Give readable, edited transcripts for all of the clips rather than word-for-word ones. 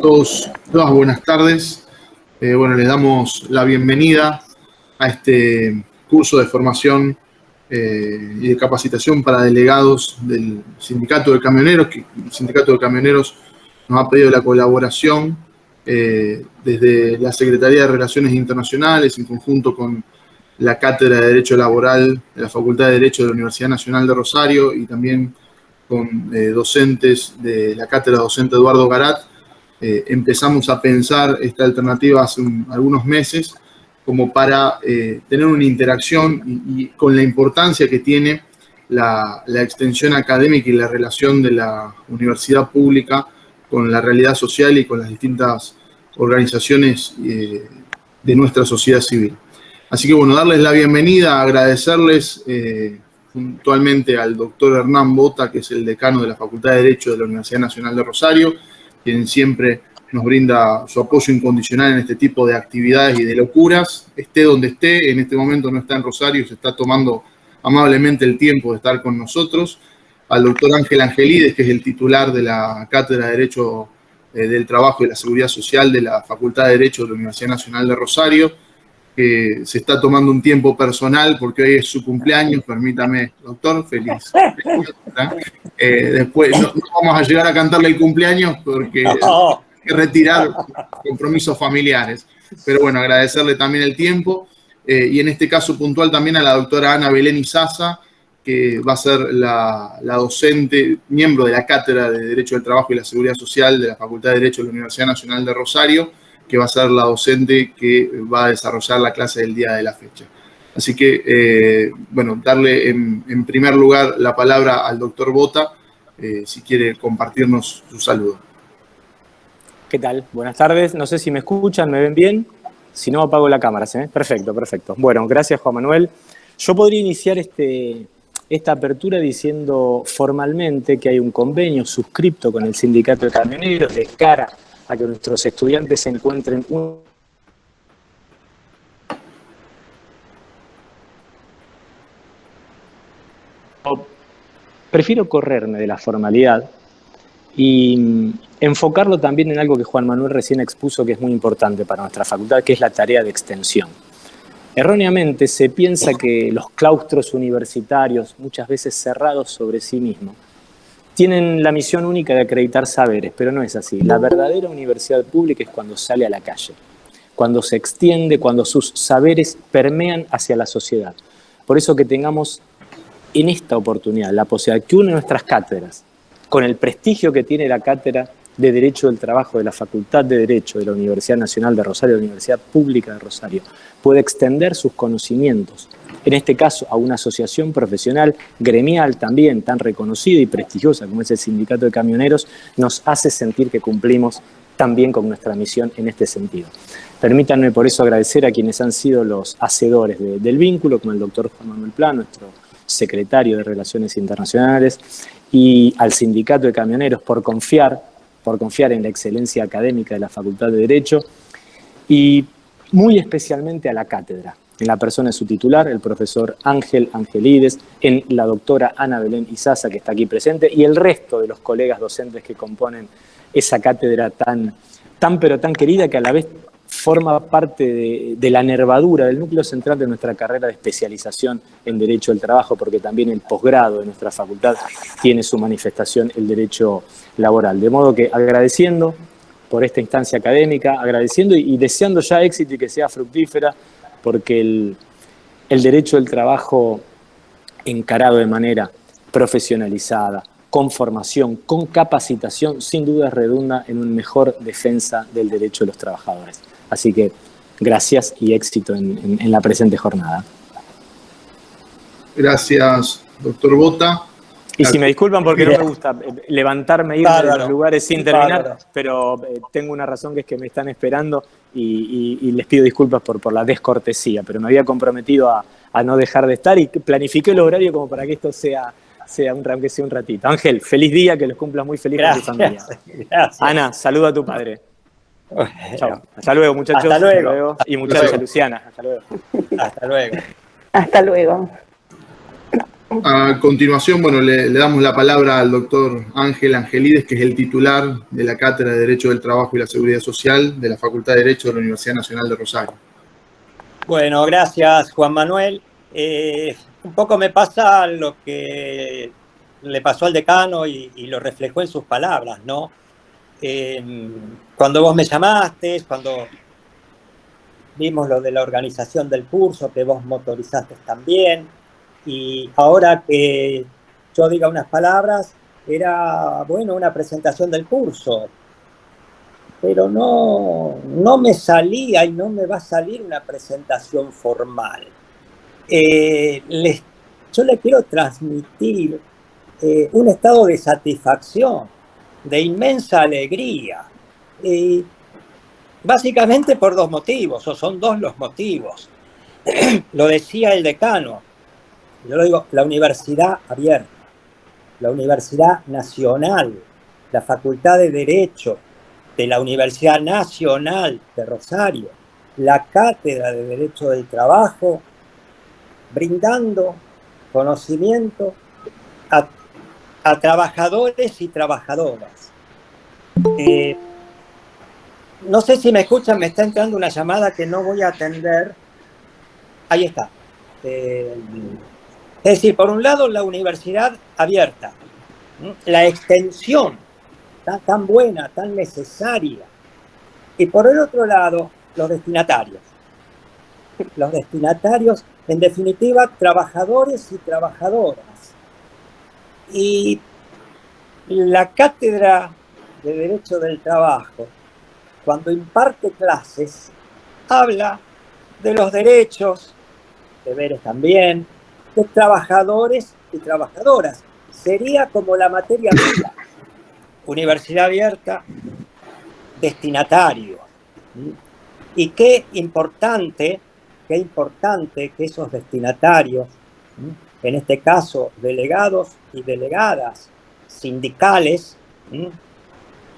todas buenas tardes. Les damos la bienvenida a este curso de formación y de capacitación para delegados del Sindicato de Camioneros, que el Sindicato de Camioneros nos ha pedido la colaboración desde la Secretaría de Relaciones Internacionales, en conjunto con la Cátedra de Derecho Laboral de la Facultad de Derecho de la Universidad Nacional de Rosario y también con docentes de la Cátedra Docente Eduardo Garat. Empezamos a pensar esta alternativa hace algunos meses como para tener una interacción y con la importancia que tiene la extensión académica y la relación de la universidad pública con la realidad social y con las distintas organizaciones de nuestra sociedad civil. Así que darles la bienvenida, agradecerles puntualmente al doctor Hernán Bota, que es el decano de la Facultad de Derecho de la Universidad Nacional de Rosario, quien siempre nos brinda su apoyo incondicional en este tipo de actividades y de locuras. Esté donde esté, en este momento no está en Rosario, se está tomando amablemente el tiempo de estar con nosotros. Al doctor Ángel Angelides, que es el titular de la Cátedra de Derecho del Trabajo y la Seguridad Social de la Facultad de Derecho de la Universidad Nacional de Rosario, que se está tomando un tiempo personal porque hoy es su cumpleaños. Permítame, doctor, feliz. Después no vamos a llegar a cantarle el cumpleaños porque hay que retirar compromisos familiares. Pero agradecerle también el tiempo y en este caso puntual también a la doctora Ana Belén Izaza, que va a ser la docente, miembro de la Cátedra de Derecho del Trabajo y la Seguridad Social de la Facultad de Derecho de la Universidad Nacional de Rosario, que va a ser la docente que va a desarrollar la clase del día de la fecha. Así que, darle en primer lugar la palabra al doctor Bota, si quiere compartirnos su saludo. ¿Qué tal? Buenas tardes. No sé si me escuchan, ¿me ven bien? Si no, apago la cámara, ¿sí? Perfecto. Bueno, gracias, Juan Manuel. Yo podría iniciar esta apertura diciendo formalmente que hay un convenio suscripto con el Sindicato de Camioneros de cara a que nuestros estudiantes se encuentren Prefiero correrme de la formalidad y enfocarlo también en algo que Juan Manuel recién expuso, que es muy importante para nuestra facultad, que es la tarea de extensión. Erróneamente se piensa que los claustros universitarios, muchas veces cerrados sobre sí mismos, tienen la misión única de acreditar saberes, pero no es así. La verdadera universidad pública es cuando sale a la calle, cuando se extiende, cuando sus saberes permean hacia la sociedad. Por eso que tengamos en esta oportunidad la posibilidad que une nuestras cátedras, con el prestigio que tiene la Cátedra de Derecho del Trabajo de la Facultad de Derecho de la Universidad Nacional de Rosario, la Universidad Pública de Rosario, puede extender sus conocimientos, en este caso a una asociación profesional gremial también tan reconocida y prestigiosa como es el Sindicato de Camioneros, nos hace sentir que cumplimos también con nuestra misión en este sentido. Permítanme por eso agradecer a quienes han sido los hacedores del vínculo, como el doctor Juan Manuel Plan, nuestro secretario de Relaciones Internacionales, y al Sindicato de Camioneros por confiar en la excelencia académica de la Facultad de Derecho, y muy especialmente a la cátedra, en la persona de su titular, el profesor Ángel Angelides, en la doctora Ana Belén Izaza, que está aquí presente, y el resto de los colegas docentes que componen esa cátedra tan pero tan querida, que a la vez forma parte de la nervadura, del núcleo central de nuestra carrera de especialización en Derecho del Trabajo, porque también el posgrado de nuestra facultad tiene su manifestación el derecho laboral. De modo que agradeciendo por esta instancia académica, agradeciendo y deseando ya éxito y que sea fructífera, porque el derecho del trabajo encarado de manera profesionalizada, con formación, con capacitación, sin duda redunda en una mejor defensa del derecho de los trabajadores. Así que gracias y éxito en la presente jornada. Gracias, doctor Bota. Y si me disculpan porque no me gusta levantarme e irme de los lugares sin terminar, pero tengo una razón, que es que me están esperando y les pido disculpas por la descortesía, pero me había comprometido a no dejar de estar y planifiqué el horario como para que esto aunque sea un ratito. Ángel, feliz día, que los cumplas muy feliz con tu familia. Gracias. Ana, saluda a tu padre. Chao. Hasta luego, muchachos. Hasta luego. Y muchas gracias, Luciana. Hasta luego. Hasta luego. Hasta luego. A continuación, bueno, le damos la palabra al doctor Ángel Angelides, que es el titular de la Cátedra de Derecho del Trabajo y la Seguridad Social de la Facultad de Derecho de la Universidad Nacional de Rosario. Bueno, gracias, Juan Manuel. Un poco me pasa lo que le pasó al decano y lo reflejó en sus palabras, ¿no? Cuando vos me llamaste, cuando vimos lo de la organización del curso, que vos motorizaste también, y ahora que yo diga unas palabras, era, bueno, una presentación del curso, pero no me salía y no me va a salir una presentación formal. Yo le quiero transmitir un estado de satisfacción, de inmensa alegría, básicamente por dos motivos, o son dos los motivos. Lo decía el decano, yo lo digo, la universidad abierta, la Universidad Nacional, la Facultad de Derecho de la Universidad Nacional de Rosario, la Cátedra de Derecho del Trabajo, brindando conocimiento a trabajadores y trabajadoras. No sé si me escuchan, me está entrando una llamada que no voy a atender. Ahí está. Es decir, por un lado, la universidad abierta, la extensión tan buena, tan necesaria. Y por el otro lado, los destinatarios. Los destinatarios, en definitiva, trabajadores y trabajadoras. Y la Cátedra de Derecho del Trabajo, cuando imparte clases, habla de los derechos, deberes también, de trabajadores y trabajadoras. Sería como la materia prima. Universidad abierta, destinatario. Y qué importante que esos destinatarios, en este caso delegados y delegadas sindicales,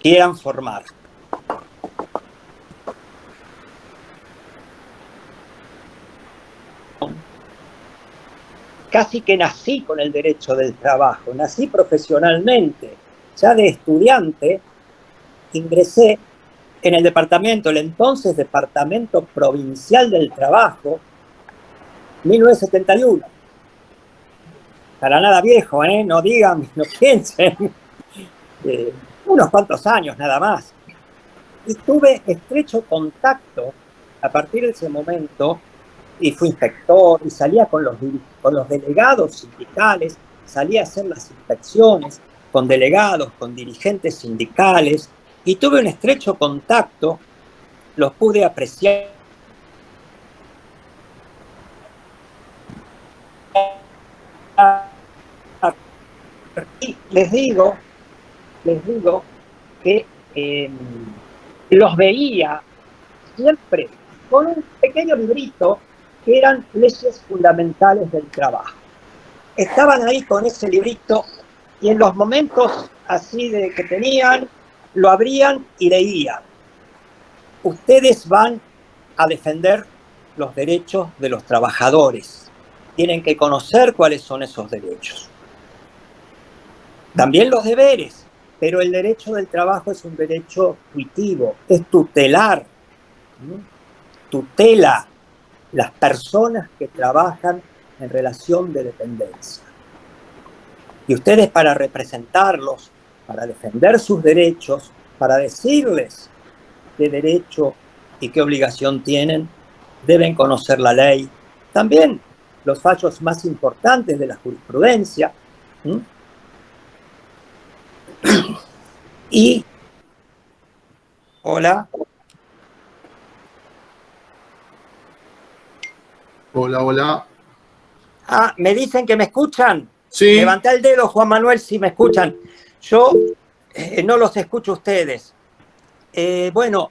quieran formar. Casi que nací con el derecho del trabajo, nací profesionalmente. Ya de estudiante ingresé en el departamento, el entonces Departamento Provincial del Trabajo, 1971. Para nada viejo, no digan, no piensen. Unos cuantos años nada más. Y tuve estrecho contacto a partir de ese momento, y fui inspector, y salía con los delegados sindicales, salía a hacer las inspecciones con delegados, con dirigentes sindicales, y tuve un estrecho contacto, los pude apreciar. Y les digo que los veía siempre con un pequeño librito que eran leyes fundamentales del trabajo. Estaban ahí con ese librito y en los momentos así de que tenían, lo abrían y leían. Ustedes van a defender los derechos de los trabajadores. Tienen que conocer cuáles son esos derechos. También los deberes, pero el derecho del trabajo es un derecho tuitivo, es tutelar, tutela las personas que trabajan en relación de dependencia. Y ustedes, para representarlos, para defender sus derechos, para decirles qué derecho y qué obligación tienen, deben conocer la ley. También los fallos más importantes de la jurisprudencia. Y, hola. Hola, hola. Ah, me dicen que me escuchan. Sí. Levantá el dedo, Juan Manuel, si me escuchan. Yo no los escucho a ustedes. Bueno,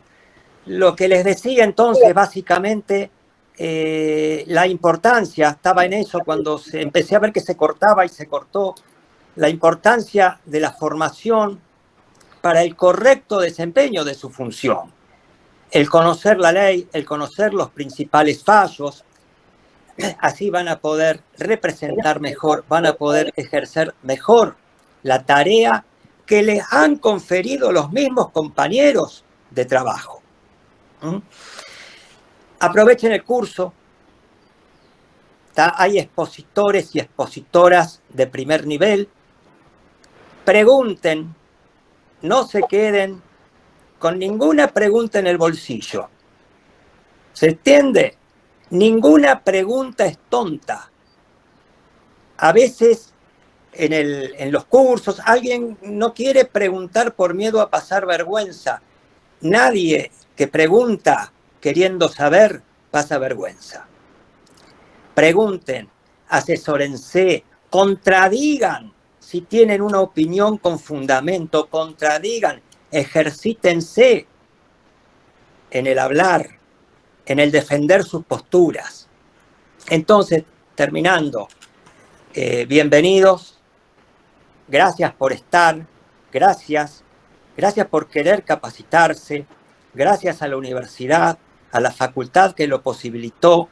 lo que les decía entonces, básicamente, la importancia, estaba en eso cuando empecé a ver que se cortaba y se cortó, la importancia de la formación para el correcto desempeño de su función. El conocer la ley, el conocer los principales fallos. Así van a poder representar mejor, van a poder ejercer mejor la tarea que les han conferido los mismos compañeros de trabajo. Aprovechen el curso. Hay expositores y expositoras de primer nivel. Pregunten, no se queden con ninguna pregunta en el bolsillo. ¿Se entiende? Ninguna pregunta es tonta. A veces en los cursos alguien no quiere preguntar por miedo a pasar vergüenza. Nadie que pregunta queriendo saber pasa vergüenza. Pregunten, asesórense, contradigan. Si tienen una opinión con fundamento, contradigan, ejercítense en el hablar, en el defender sus posturas. Entonces, terminando, bienvenidos, gracias por estar, gracias por querer capacitarse, gracias a la universidad, a la facultad que lo posibilitó,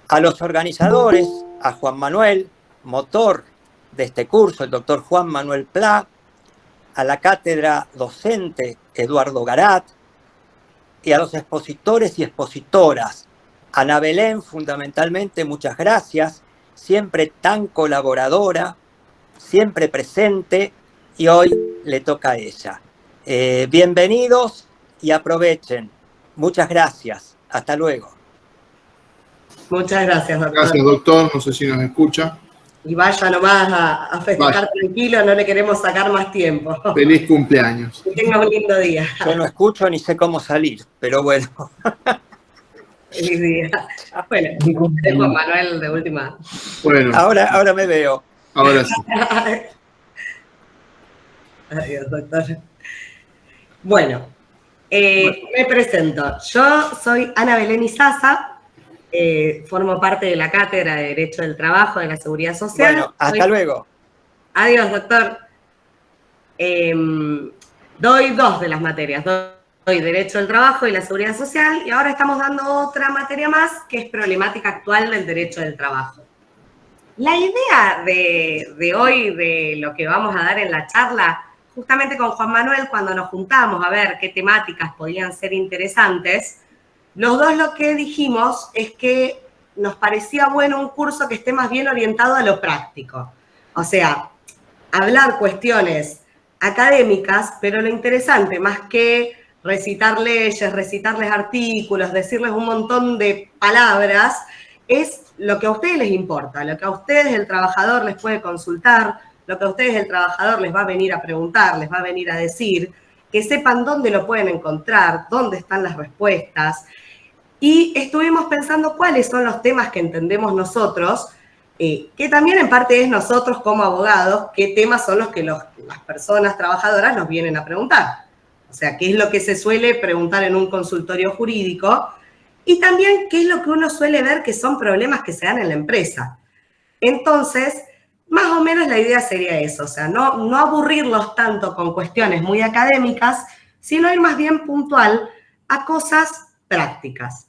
a los organizadores, a Juan Manuel, motor de este curso, el doctor Juan Manuel Pla, a la cátedra docente Eduardo Garat, y a los expositores y expositoras. Ana Belén, fundamentalmente, muchas gracias, siempre tan colaboradora, siempre presente, y hoy le toca a ella. Bienvenidos y aprovechen. Muchas gracias. Hasta luego. Muchas gracias, doctor. Gracias, doctor. No sé si nos escucha. Y vaya nomás a festejar tranquilo, no le queremos sacar más tiempo. Feliz cumpleaños. Que tenga un lindo día. Yo no escucho ni sé cómo salir, pero bueno. Feliz día. Bueno, es Juan Manuel de última. Bueno. Ahora me veo. Ahora sí. Adiós, doctor. Bueno, me presento. Yo soy Ana Belén Izaza. Formo parte de la Cátedra de Derecho del Trabajo de la Seguridad Social. Bueno, hasta luego. Adiós, doctor. Doy 2 de las materias. Doy Derecho del Trabajo y la Seguridad Social, y ahora estamos dando otra materia más, que es Problemática Actual del Derecho del Trabajo. La idea de hoy, de lo que vamos a dar en la charla, justamente con Juan Manuel, cuando nos juntamos a ver qué temáticas podían ser interesantes, los dos lo que dijimos es que nos parecía bueno un curso que esté más bien orientado a lo práctico. O sea, hablar cuestiones académicas, pero lo interesante, más que recitar leyes, recitarles artículos, decirles un montón de palabras, es lo que a ustedes les importa, lo que a ustedes el trabajador les puede consultar, lo que a ustedes el trabajador les va a venir a preguntar, les va a venir a decir, que sepan dónde lo pueden encontrar, dónde están las respuestas. Y estuvimos pensando cuáles son los temas que entendemos nosotros, que también en parte es nosotros como abogados, qué temas son los que las personas trabajadoras nos vienen a preguntar. O sea, qué es lo que se suele preguntar en un consultorio jurídico, y también qué es lo que uno suele ver que son problemas que se dan en la empresa. Entonces, más o menos la idea sería eso, o sea, no aburrirlos tanto con cuestiones muy académicas, sino ir más bien puntual a cosas prácticas.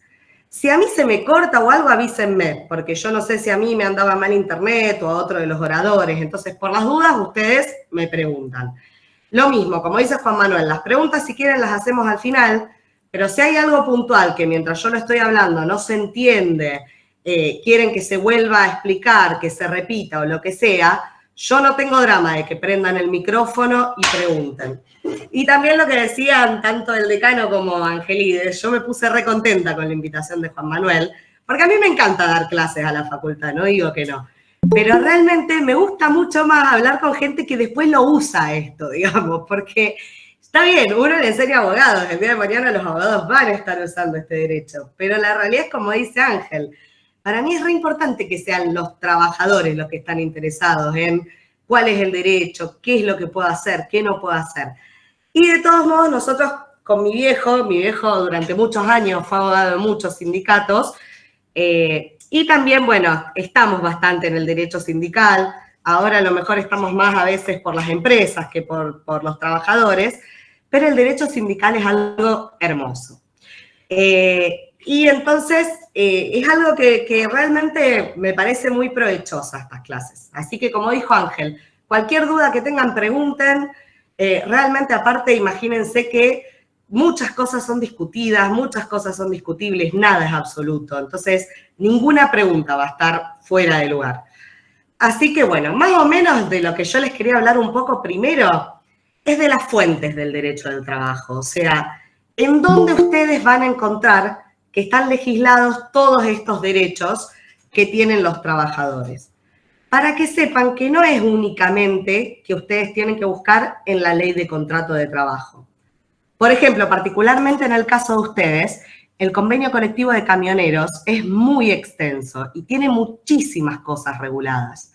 Si a mí se me corta o algo, avísenme, porque yo no sé si a mí me andaba mal internet o a otro de los oradores. Entonces, por las dudas, ustedes me preguntan. Lo mismo, como dice Juan Manuel, las preguntas si quieren las hacemos al final, pero si hay algo puntual que mientras yo lo estoy hablando no se entiende, quieren que se vuelva a explicar, que se repita o lo que sea, yo no tengo drama de que prendan el micrófono y pregunten. Y también lo que decían tanto el decano como Angelides, yo me puse re contenta con la invitación de Juan Manuel, porque a mí me encanta dar clases a la facultad, no digo que no. Pero realmente me gusta mucho más hablar con gente que después lo usa esto, digamos, porque está bien, uno le enseña a abogados, el día de mañana los abogados van a estar usando este derecho, pero la realidad es como dice Ángel, para mí es re importante que sean los trabajadores los que están interesados en cuál es el derecho, qué es lo que puedo hacer, qué no puedo hacer. Y de todos modos, nosotros con mi viejo durante muchos años fue abogado de muchos sindicatos, y también, bueno, estamos bastante en el derecho sindical, ahora a lo mejor estamos más a veces por las empresas que por los trabajadores, pero el derecho sindical es algo hermoso. Y entonces es algo que realmente me parece muy provechosa estas clases. Así que como dijo Ángel, cualquier duda que tengan, pregunten. Realmente aparte, imagínense que muchas cosas son discutidas, muchas cosas son discutibles, nada es absoluto. Entonces, ninguna pregunta va a estar fuera de lugar. Así que bueno, más o menos de lo que yo les quería hablar un poco primero es de las fuentes del derecho del trabajo. O sea, en dónde ustedes van a encontrar que están legislados todos estos derechos que tienen los trabajadores. Para que sepan que no es únicamente que ustedes tienen que buscar en la ley de contrato de trabajo. Por ejemplo, particularmente en el caso de ustedes, el convenio colectivo de camioneros es muy extenso y tiene muchísimas cosas reguladas.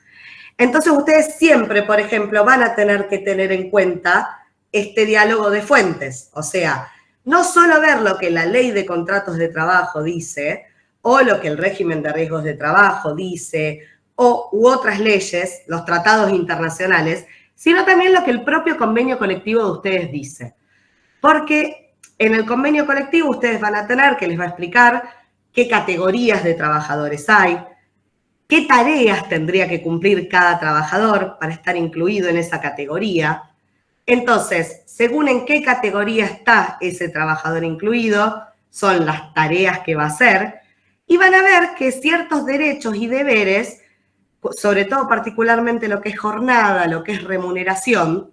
Entonces, ustedes siempre, por ejemplo, van a tener que tener en cuenta este diálogo de fuentes. O sea, no solo ver lo que la ley de contratos de trabajo dice, o lo que el régimen de riesgos de trabajo dice, u otras leyes, los tratados internacionales, sino también lo que el propio convenio colectivo de ustedes dice. Porque en el convenio colectivo ustedes van a tener que les va a explicar qué categorías de trabajadores hay, qué tareas tendría que cumplir cada trabajador para estar incluido en esa categoría. Entonces, según en qué categoría está ese trabajador incluido, son las tareas que va a hacer, y van a ver que ciertos derechos y deberes, sobre todo particularmente lo que es jornada, lo que es remuneración,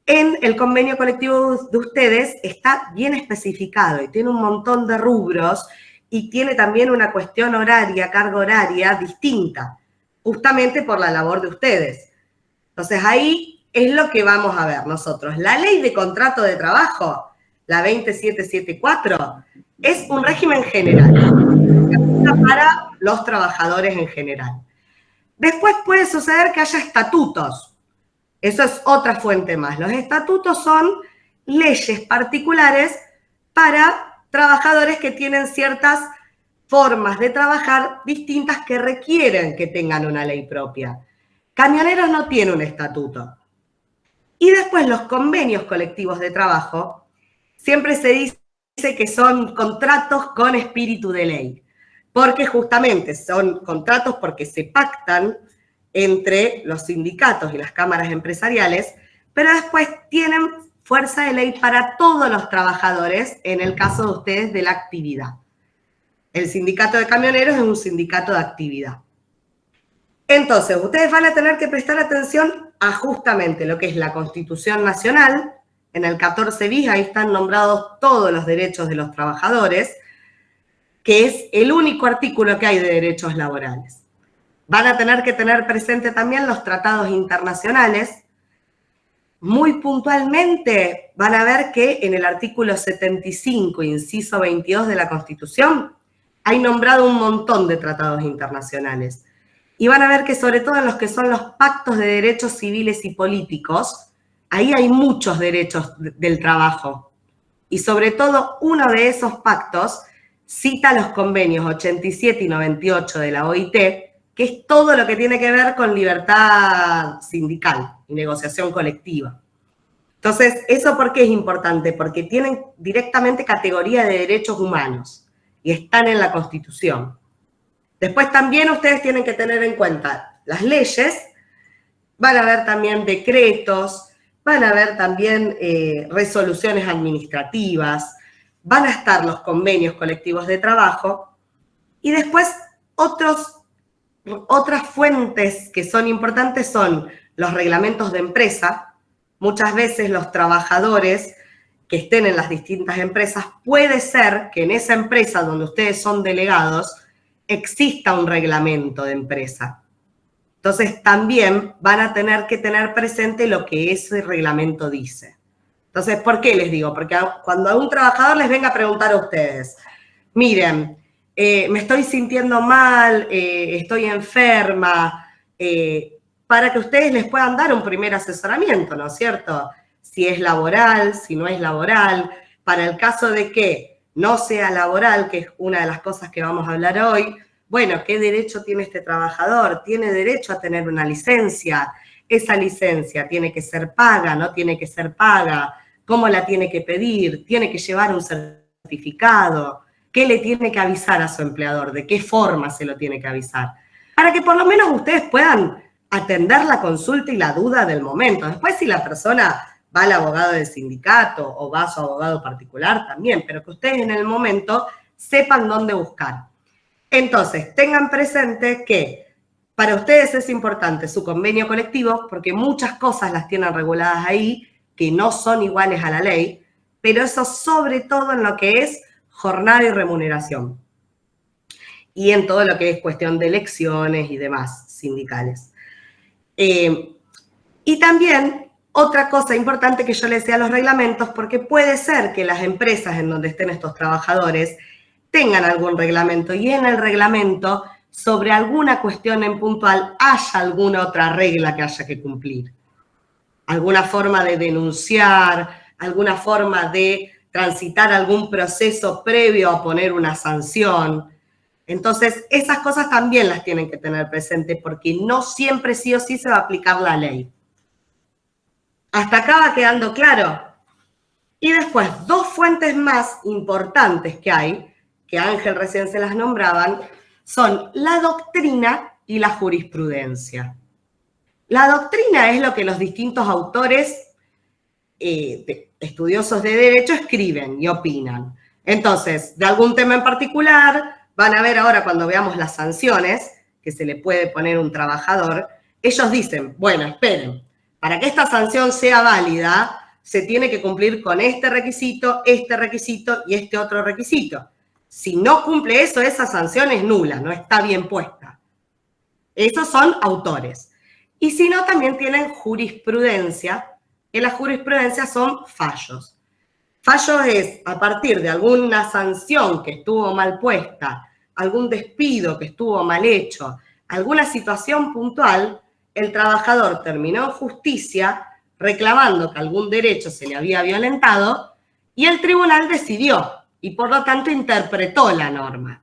en el convenio colectivo de ustedes está bien especificado y tiene un montón de rubros y tiene también una cuestión horaria, carga horaria distinta, justamente por la labor de ustedes. Entonces ahí es lo que vamos a ver nosotros. La ley de contrato de trabajo, la 20774, es un régimen general para los trabajadores en general. Después puede suceder que haya estatutos. Eso es otra fuente más. Los estatutos son leyes particulares para trabajadores que tienen ciertas formas de trabajar distintas que requieren que tengan una ley propia. Camioneros no tiene un estatuto. Y después los convenios colectivos de trabajo, siempre se dice que son contratos con espíritu de ley, porque justamente son contratos porque se pactan entre los sindicatos y las cámaras empresariales, pero después tienen fuerza de ley para todos los trabajadores en el caso de ustedes de la actividad. El sindicato de camioneros es un sindicato de actividad. Entonces, ustedes van a tener que prestar atención a justamente lo que es la Constitución Nacional. En el 14 bis, ahí están nombrados todos los derechos de los trabajadores, que es el único artículo que hay de derechos laborales. Van a tener que tener presente también los tratados internacionales. Muy puntualmente van a ver que en el artículo 75, inciso 22 de la Constitución, hay nombrado un montón de tratados internacionales. Y van a ver que sobre todo en los que son los pactos de derechos civiles y políticos, ahí hay muchos derechos del trabajo. Y sobre todo uno de esos pactos cita los convenios 87 y 98 de la OIT, que es todo lo que tiene que ver con libertad sindical y negociación colectiva. Entonces, ¿eso por qué es importante? Porque tienen directamente categoría de derechos humanos y están en la Constitución. Después también ustedes tienen que tener en cuenta las leyes, van a ver también decretos, van a ver también resoluciones administrativas, van a estar los convenios colectivos de trabajo y después otras fuentes que son importantes son los reglamentos de empresa. Muchas veces los trabajadores que estén en las distintas empresas, puede ser que en esa empresa donde ustedes son delegados exista un reglamento de empresa. Entonces también van a tener que tener presente lo que ese reglamento dice. Entonces, ¿por qué les digo? Porque cuando a un trabajador les venga a preguntar a ustedes, miren, me estoy sintiendo mal, estoy enferma, para que ustedes les puedan dar un primer asesoramiento, ¿no es cierto? Si es laboral, si no es laboral, para el caso de que no sea laboral, que es una de las cosas que vamos a hablar hoy, bueno, ¿qué derecho tiene este trabajador? Tiene derecho a tener una licencia. Esa licencia tiene que ser paga, no tiene que ser paga. ¿Cómo la tiene que pedir? Tiene que llevar un certificado. qué le tiene que avisar a su empleador, de qué forma se lo tiene que avisar, para que por lo menos ustedes puedan atender la consulta y la duda del momento. Después, si la persona va al abogado del sindicato o va a su abogado particular también, pero que ustedes en el momento sepan dónde buscar. Entonces, tengan presente que para ustedes es importante su convenio colectivo porque muchas cosas las tienen reguladas ahí que no son iguales a la ley, pero eso sobre todo en lo que es jornada y remuneración y en todo lo que es cuestión de elecciones y demás sindicales. Y también otra cosa importante que yo les decía a los reglamentos, porque puede ser que las empresas en donde estén estos trabajadores tengan algún reglamento y en el reglamento sobre alguna cuestión en puntual haya alguna otra regla que haya que cumplir. Alguna forma de denunciar, alguna forma de transitar algún proceso previo a poner una sanción. Entonces, esas cosas también las tienen que tener presente porque no siempre sí o sí se va a aplicar la ley. ¿Hasta acá va quedando claro? Y después, dos fuentes más importantes que hay, que Ángel recién se las nombraban, son la doctrina y la jurisprudencia. La doctrina es lo que los distintos autores estudiosos de derecho escriben y opinan. Entonces, de algún tema en particular, van a ver ahora cuando veamos las sanciones que se le puede poner a un trabajador, ellos dicen, bueno, esperen, para que esta sanción sea válida, se tiene que cumplir con este requisito y este otro requisito. Si no cumple eso, esa sanción es nula, no está bien puesta. Esos son autores. Y si no, también tienen jurisprudencia, que la jurisprudencia son fallos. Fallos es a partir de alguna sanción que estuvo mal puesta, algún despido que estuvo mal hecho, alguna situación puntual, el trabajador terminó en justicia reclamando que algún derecho se le había violentado y el tribunal decidió y por lo tanto interpretó la norma.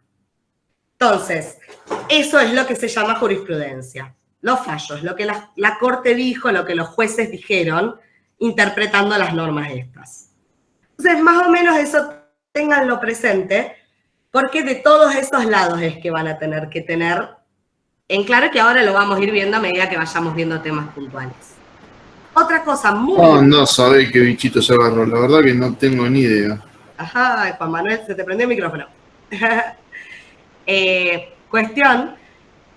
Entonces, eso es lo que se llama jurisprudencia. Los fallos, lo que la Corte dijo, lo que los jueces dijeron, interpretando las normas estas. Entonces, más o menos eso ténganlo presente, porque de todos esos lados es que van a tener que tener en claro, que ahora lo vamos a ir viendo a medida que vayamos viendo temas puntuales. Otra cosa muy... No sabés qué bichito se agarró, la verdad que no tengo ni idea. Ajá, Juan Manuel, se te prendió el micrófono. Cuestión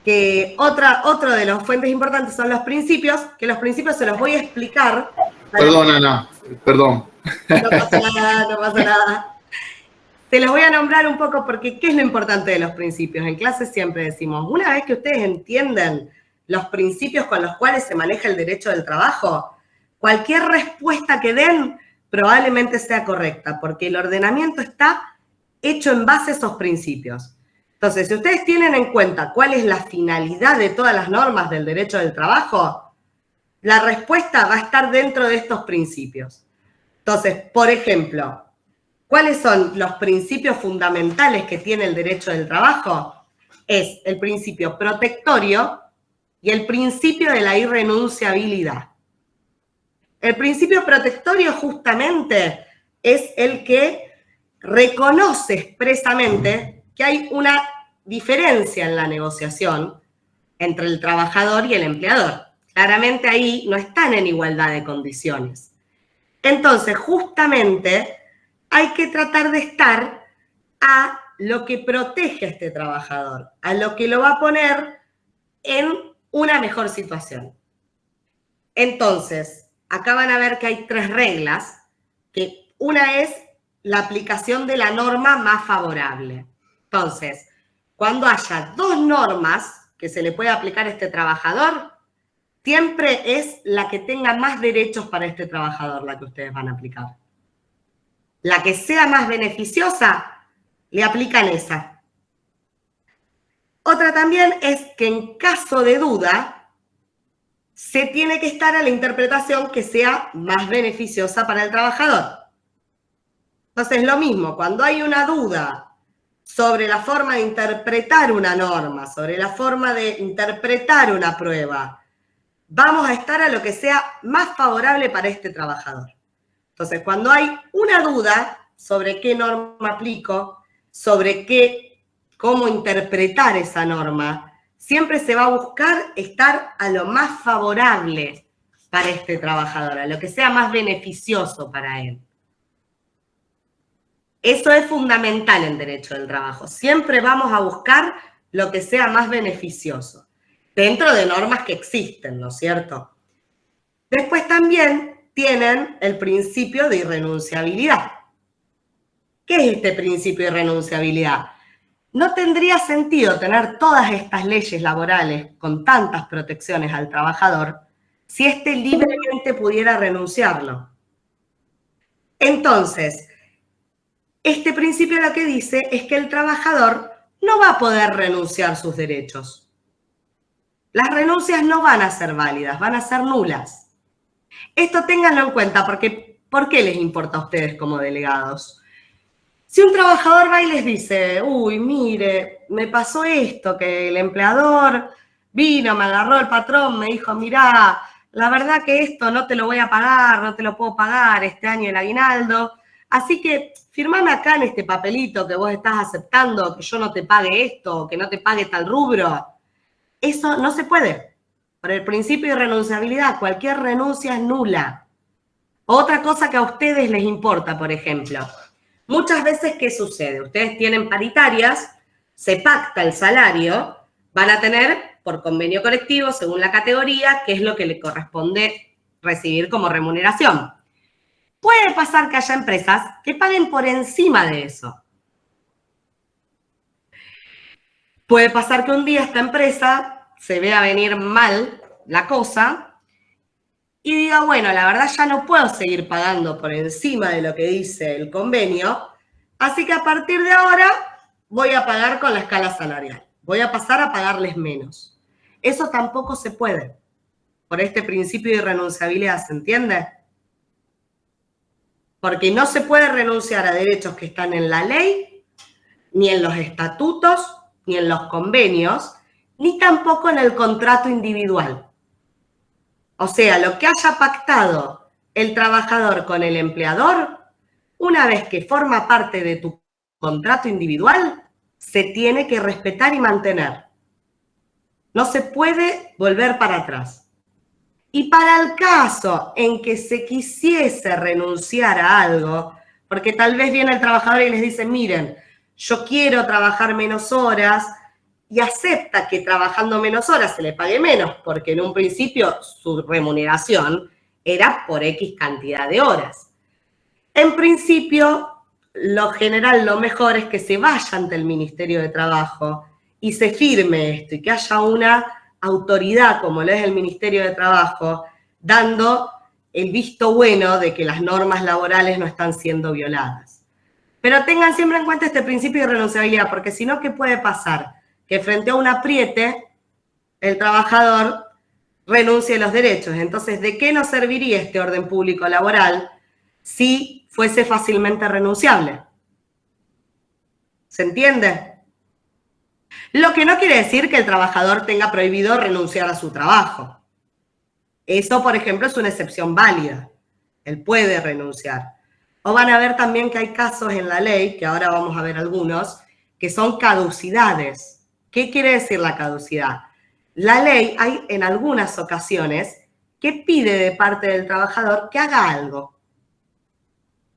que otro de las fuentes importantes son los principios, que los principios se los voy a explicar. Perdón, Ana, perdón. No pasa nada, no pasa nada. Te los voy a nombrar un poco porque ¿qué es lo importante de los principios? En clase siempre decimos, una vez que ustedes entienden los principios con los cuales se maneja el derecho del trabajo, cualquier respuesta que den probablemente sea correcta, porque el ordenamiento está hecho en base a esos principios. Entonces, si ustedes tienen en cuenta cuál es la finalidad de todas las normas del derecho del trabajo, la respuesta va a estar dentro de estos principios. Entonces, por ejemplo, ¿cuáles son los principios fundamentales que tiene el derecho del trabajo? Es el principio protectorio y el principio de la irrenunciabilidad. El principio protectorio justamente es el que reconoce expresamente que hay una diferencia en la negociación entre el trabajador y el empleador. Claramente ahí no están en igualdad de condiciones. Entonces, justamente hay que tratar de estar a lo que protege a este trabajador, a lo que lo va a poner en una mejor situación. Entonces, acá van a ver que hay 3 reglas, que una es la aplicación de la norma más favorable. Entonces, cuando haya 2 normas que se le puede aplicar a este trabajador, siempre es la que tenga más derechos para este trabajador, la que ustedes van a aplicar. La que sea más beneficiosa, le aplican esa. Otra también es que en caso de duda, se tiene que estar a la interpretación que sea más beneficiosa para el trabajador. Entonces, lo mismo, cuando hay una duda sobre la forma de interpretar una norma, sobre la forma de interpretar una prueba, vamos a estar a lo que sea más favorable para este trabajador. Entonces, cuando hay una duda sobre qué norma aplico, sobre cómo interpretar esa norma, siempre se va a buscar estar a lo más favorable para este trabajador, a lo que sea más beneficioso para él. Eso es fundamental en derecho del trabajo. Siempre vamos a buscar lo que sea más beneficioso, dentro de normas que existen, ¿no es cierto? Después también tienen el principio de irrenunciabilidad. ¿Qué es este principio de irrenunciabilidad? No tendría sentido tener todas estas leyes laborales con tantas protecciones al trabajador si éste libremente pudiera renunciarlo. Entonces, este principio lo que dice es que el trabajador no va a poder renunciar sus derechos. Las renuncias no van a ser válidas, van a ser nulas. Esto ténganlo en cuenta porque ¿por qué les importa a ustedes como delegados? Si un trabajador va y les dice, uy, mire, me pasó esto, que el empleador vino, me agarró el patrón, me dijo, mirá, la verdad que esto no te lo voy a pagar, no te lo puedo pagar este año el aguinaldo, así que firmame acá en este papelito que vos estás aceptando que yo no te pague esto, que no te pague tal rubro. Eso no se puede. Por el principio de renunciabilidad, cualquier renuncia es nula. Otra cosa que a ustedes les importa, por ejemplo. Muchas veces, ¿qué sucede? Ustedes tienen paritarias, se pacta el salario, van a tener por convenio colectivo, según la categoría, qué es lo que le corresponde recibir como remuneración. Puede pasar que haya empresas que paguen por encima de eso. Puede pasar que un día esta empresa se vea venir mal la cosa y diga, bueno, la verdad ya no puedo seguir pagando por encima de lo que dice el convenio, así que a partir de ahora voy a pagar con la escala salarial. Voy a pasar a pagarles menos. Eso tampoco se puede, por este principio de irrenunciabilidad, ¿se entiende? Porque no se puede renunciar a derechos que están en la ley, ni en los estatutos, ni en los convenios, ni tampoco en el contrato individual. O sea, lo que haya pactado el trabajador con el empleador, una vez que forma parte de tu contrato individual, se tiene que respetar y mantener. No se puede volver para atrás. Y para el caso en que se quisiese renunciar a algo, porque tal vez viene el trabajador y les dice, miren, yo quiero trabajar menos horas, y acepta que trabajando menos horas se le pague menos, porque en un principio su remuneración era por X cantidad de horas. En principio, lo general, lo mejor es que se vaya ante el Ministerio de Trabajo y se firme esto y que haya una autoridad, como lo es el Ministerio de Trabajo, dando el visto bueno de que las normas laborales no están siendo violadas. Pero tengan siempre en cuenta este principio de renunciabilidad, porque si no, ¿qué puede pasar? Que frente a un apriete, el trabajador renuncie a los derechos. Entonces, ¿de qué nos serviría este orden público laboral si fuese fácilmente renunciable? ¿Se entiende? Lo que no quiere decir que el trabajador tenga prohibido renunciar a su trabajo. Eso, por ejemplo, es una excepción válida. Él puede renunciar. O van a ver también que hay casos en la ley, que ahora vamos a ver algunos, que son caducidades. ¿Qué quiere decir la caducidad? La ley hay en algunas ocasiones que pide de parte del trabajador que haga algo.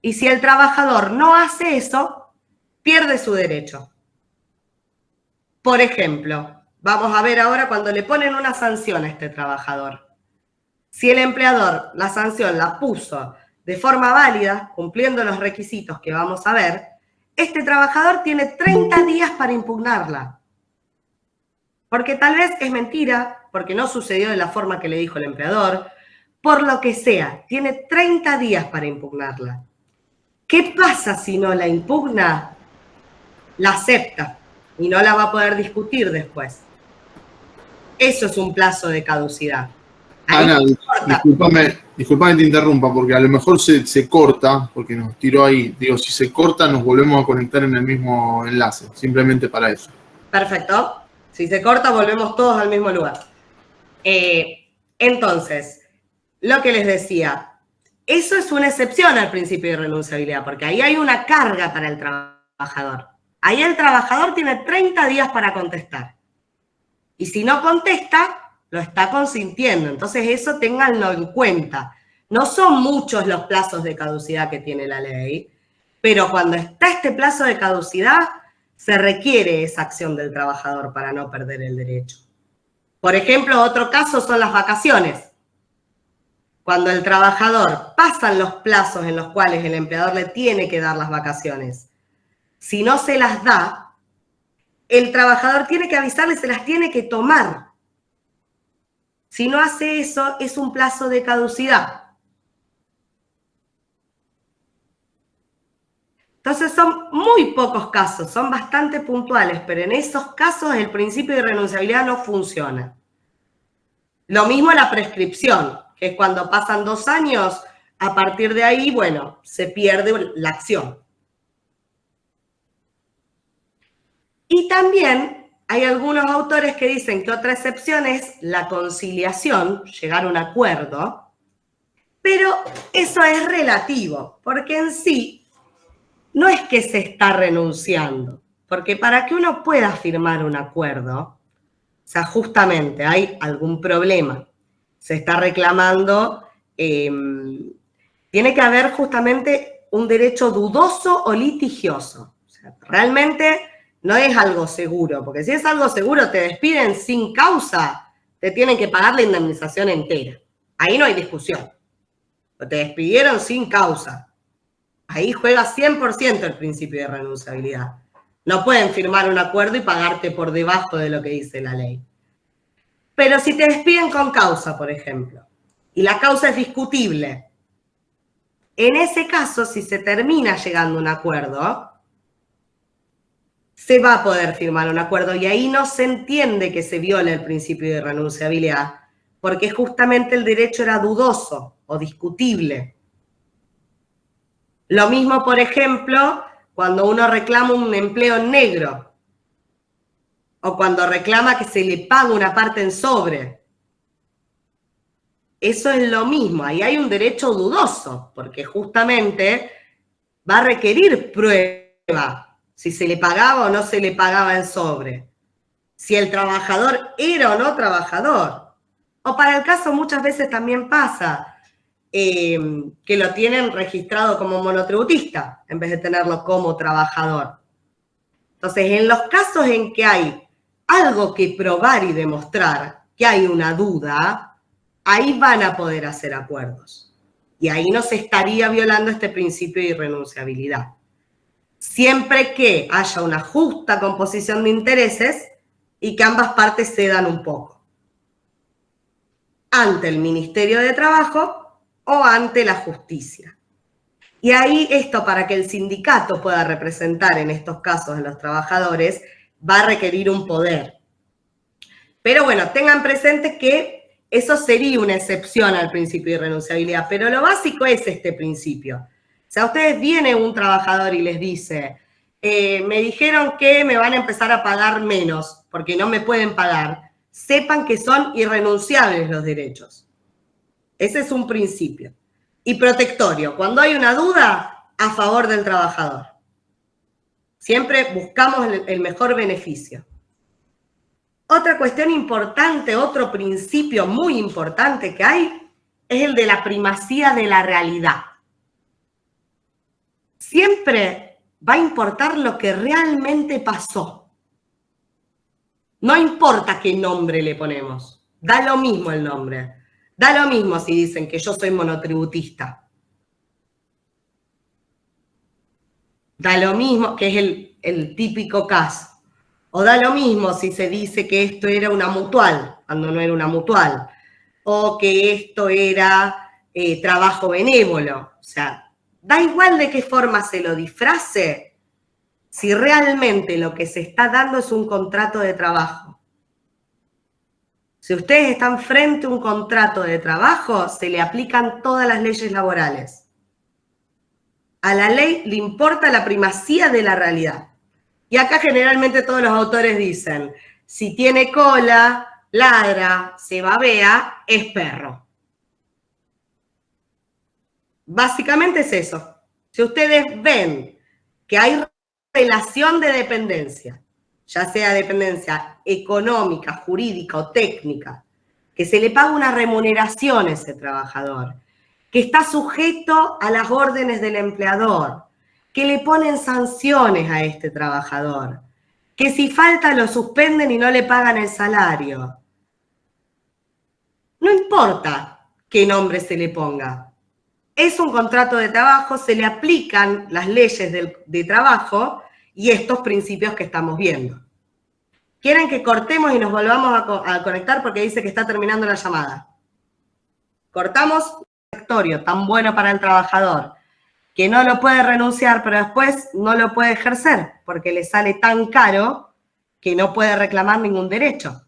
Y si el trabajador no hace eso, pierde su derecho. Por ejemplo, vamos a ver ahora cuando le ponen una sanción a este trabajador. Si el empleador la sanción la puso de forma válida, cumpliendo los requisitos que vamos a ver, este trabajador tiene 30 días para impugnarla. Porque tal vez es mentira, porque no sucedió de la forma que le dijo el empleador, por lo que sea, tiene 30 días para impugnarla. ¿Qué pasa si no la impugna? La acepta y no la va a poder discutir después. Eso es un plazo de caducidad. Ana, discúlpame que te interrumpa, porque a lo mejor se corta, porque nos tiró ahí. Digo, si se corta, nos volvemos a conectar en el mismo enlace, simplemente para eso. Perfecto. Si se corta, volvemos todos al mismo lugar. Entonces, lo que les decía, eso es una excepción al principio de renunciabilidad, porque ahí hay una carga para el trabajador. Ahí el trabajador tiene 30 días para contestar. Y si no contesta, lo está consintiendo. Entonces eso ténganlo en cuenta. No son muchos los plazos de caducidad que tiene la ley, pero cuando está este plazo de caducidad, se requiere esa acción del trabajador para no perder el derecho. Por ejemplo, otro caso son las vacaciones. Cuando el trabajador pasan los plazos en los cuales el empleador le tiene que dar las vacaciones, si no se las da, el trabajador tiene que avisarle y se las tiene que tomar. Si no hace eso, es un plazo de caducidad. Entonces son muy pocos casos, son bastante puntuales, pero en esos casos el principio de irrenunciabilidad no funciona. Lo mismo la prescripción, que es cuando pasan 2 años, a partir de ahí, bueno, se pierde la acción. Y también hay algunos autores que dicen que otra excepción es la conciliación, llegar a un acuerdo, pero eso es relativo, porque en sí no es que se está renunciando, porque para que uno pueda firmar un acuerdo, o sea, justamente hay algún problema, se está reclamando, tiene que haber justamente un derecho dudoso o litigioso. O sea, realmente no es algo seguro, porque si es algo seguro te despiden sin causa, te tienen que pagar la indemnización entera. Ahí no hay discusión. Te despidieron sin causa. Ahí juega 100% el principio de renunciabilidad. No pueden firmar un acuerdo y pagarte por debajo de lo que dice la ley. Pero si te despiden con causa, por ejemplo, y la causa es discutible, en ese caso, si se termina llegando a un acuerdo, se va a poder firmar un acuerdo y ahí no se entiende que se viole el principio de renunciabilidad, porque justamente el derecho era dudoso o discutible. Lo mismo, por ejemplo, cuando uno reclama un empleo en negro o cuando reclama que se le paga una parte en sobre. Eso es lo mismo, ahí hay un derecho dudoso, porque justamente va a requerir prueba si se le pagaba o no se le pagaba en sobre, si el trabajador era o no trabajador. O para el caso muchas veces también pasa que lo tienen registrado como monotributista en vez de tenerlo como trabajador. Entonces, en los casos en que hay algo que probar y demostrar, que hay una duda, ahí van a poder hacer acuerdos. Y ahí no se estaría violando este principio de irrenunciabilidad. Siempre que haya una justa composición de intereses y que ambas partes cedan un poco. Ante el Ministerio de Trabajo o ante la justicia. Y ahí esto, para que el sindicato pueda representar en estos casos a los trabajadores, va a requerir un poder. Pero bueno, tengan presente que eso sería una excepción al principio de irrenunciabilidad, pero lo básico es este principio. O sea, a ustedes viene un trabajador y les dice, me dijeron que me van a empezar a pagar menos porque no me pueden pagar. Sepan que son irrenunciables los derechos. Ese es un principio. Y protectorio, cuando hay una duda, a favor del trabajador. Siempre buscamos el mejor beneficio. Otra cuestión importante, otro principio muy importante que hay, es el de la primacía de la realidad. Siempre va a importar lo que realmente pasó. No importa qué nombre le ponemos, da lo mismo el nombre. Da lo mismo si dicen que yo soy monotributista. Da lo mismo, que es el típico caso. O da lo mismo si se dice que esto era una mutual, cuando no era una mutual. O que esto era trabajo benévolo. O sea, da igual de qué forma se lo disfrace, si realmente lo que se está dando es un contrato de trabajo. Si ustedes están frente a un contrato de trabajo, se le aplican todas las leyes laborales. A la ley le importa la primacía de la realidad. Y acá generalmente todos los autores dicen, si tiene cola, ladra, se babea, es perro. Básicamente es eso. Si ustedes ven que hay relación de dependencia, ya sea dependencia económica, jurídica o técnica, que se le paga una remuneración a ese trabajador, que está sujeto a las órdenes del empleador, que le ponen sanciones a este trabajador, que si falta lo suspenden y no le pagan el salario. No importa qué nombre se le ponga. Es un contrato de trabajo, se le aplican las leyes de trabajo y estos principios que estamos viendo. ¿Quieren que cortemos y nos volvamos a conectar porque dice que está terminando la llamada? Cortamos un sectorio tan bueno para el trabajador que no lo puede renunciar, pero después no lo puede ejercer porque le sale tan caro que no puede reclamar ningún derecho.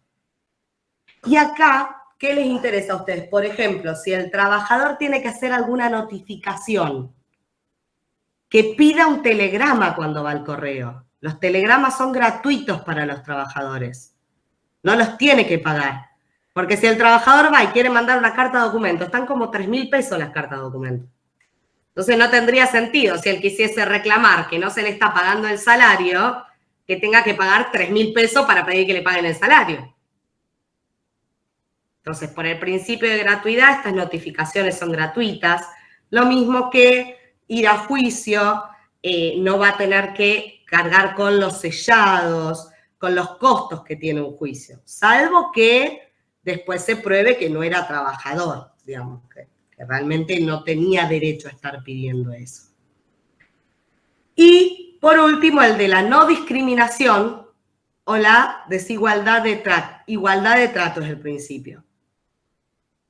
Y acá, ¿qué les interesa a ustedes? Por ejemplo, si el trabajador tiene que hacer alguna notificación, que pida un telegrama cuando va al correo. Los telegramas son gratuitos para los trabajadores. No los tiene que pagar. Porque si el trabajador va y quiere mandar una carta de documento, están como 3.000 pesos las cartas de documento. Entonces no tendría sentido si él quisiese reclamar que no se le está pagando el salario, que tenga que pagar 3.000 pesos para pedir que le paguen el salario. Entonces, por el principio de gratuidad, estas notificaciones son gratuitas. Lo mismo que ir a juicio, no va a tener que cargar con los sellados, con los costos que tiene un juicio, salvo que después se pruebe que no era trabajador, digamos, que realmente no tenía derecho a estar pidiendo eso. Y, por último, el de la no discriminación o la desigualdad de trato. Igualdad de trato es el principio.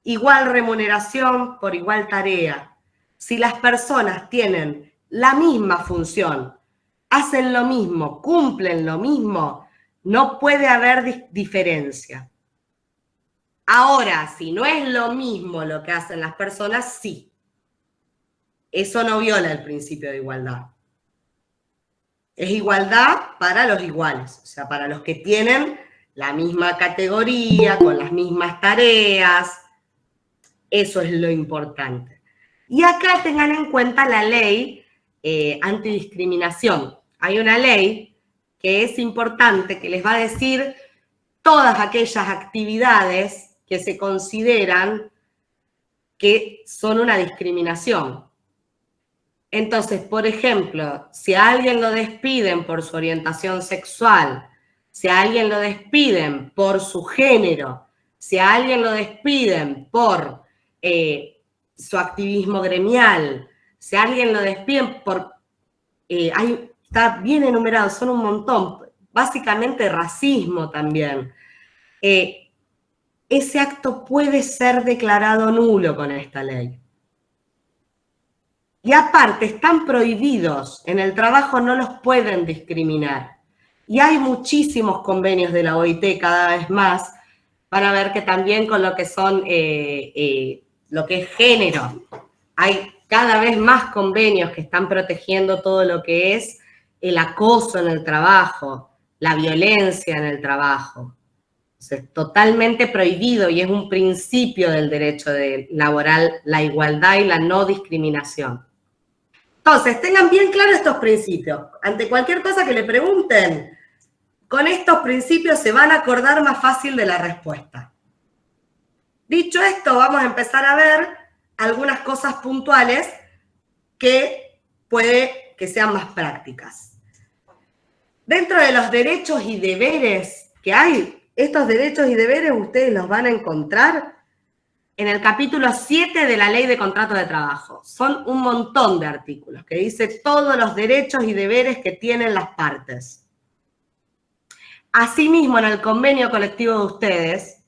Igual remuneración por igual tarea. Si las personas tienen la misma función, hacen lo mismo, cumplen lo mismo, no puede haber diferencia. Ahora, si no es lo mismo lo que hacen las personas, sí. Eso no viola el principio de igualdad. Es igualdad para los iguales, o sea, para los que tienen la misma categoría, con las mismas tareas. Eso es lo importante. Y acá tengan en cuenta la ley antidiscriminación. Hay una ley que es importante, que les va a decir todas aquellas actividades que se consideran que son una discriminación. Entonces, por ejemplo, si a alguien lo despiden por su orientación sexual, si a alguien lo despiden por su género, si a alguien lo despiden por su activismo gremial, si a alguien lo despiden por... está bien enumerado, son un montón, básicamente racismo también. Ese acto puede ser declarado nulo con esta ley. Y aparte, están prohibidos, en el trabajo no los pueden discriminar. Y hay muchísimos convenios de la OIT cada vez más, van a ver que también con lo que son, lo que es género, hay cada vez más convenios que están protegiendo todo lo que es el acoso en el trabajo, la violencia en el trabajo. Es totalmente prohibido y es un principio del derecho laboral, la igualdad y la no discriminación. Entonces, tengan bien claros estos principios. Ante cualquier cosa que le pregunten, con estos principios se van a acordar más fácil de la respuesta. Dicho esto, vamos a empezar a ver algunas cosas puntuales que puede que sean más prácticas. Dentro de los derechos y deberes que hay, estos derechos y deberes ustedes los van a encontrar en el capítulo 7 de la Ley de Contrato de Trabajo. Son un montón de artículos que dice todos los derechos y deberes que tienen las partes. Asimismo, en el convenio colectivo de ustedes,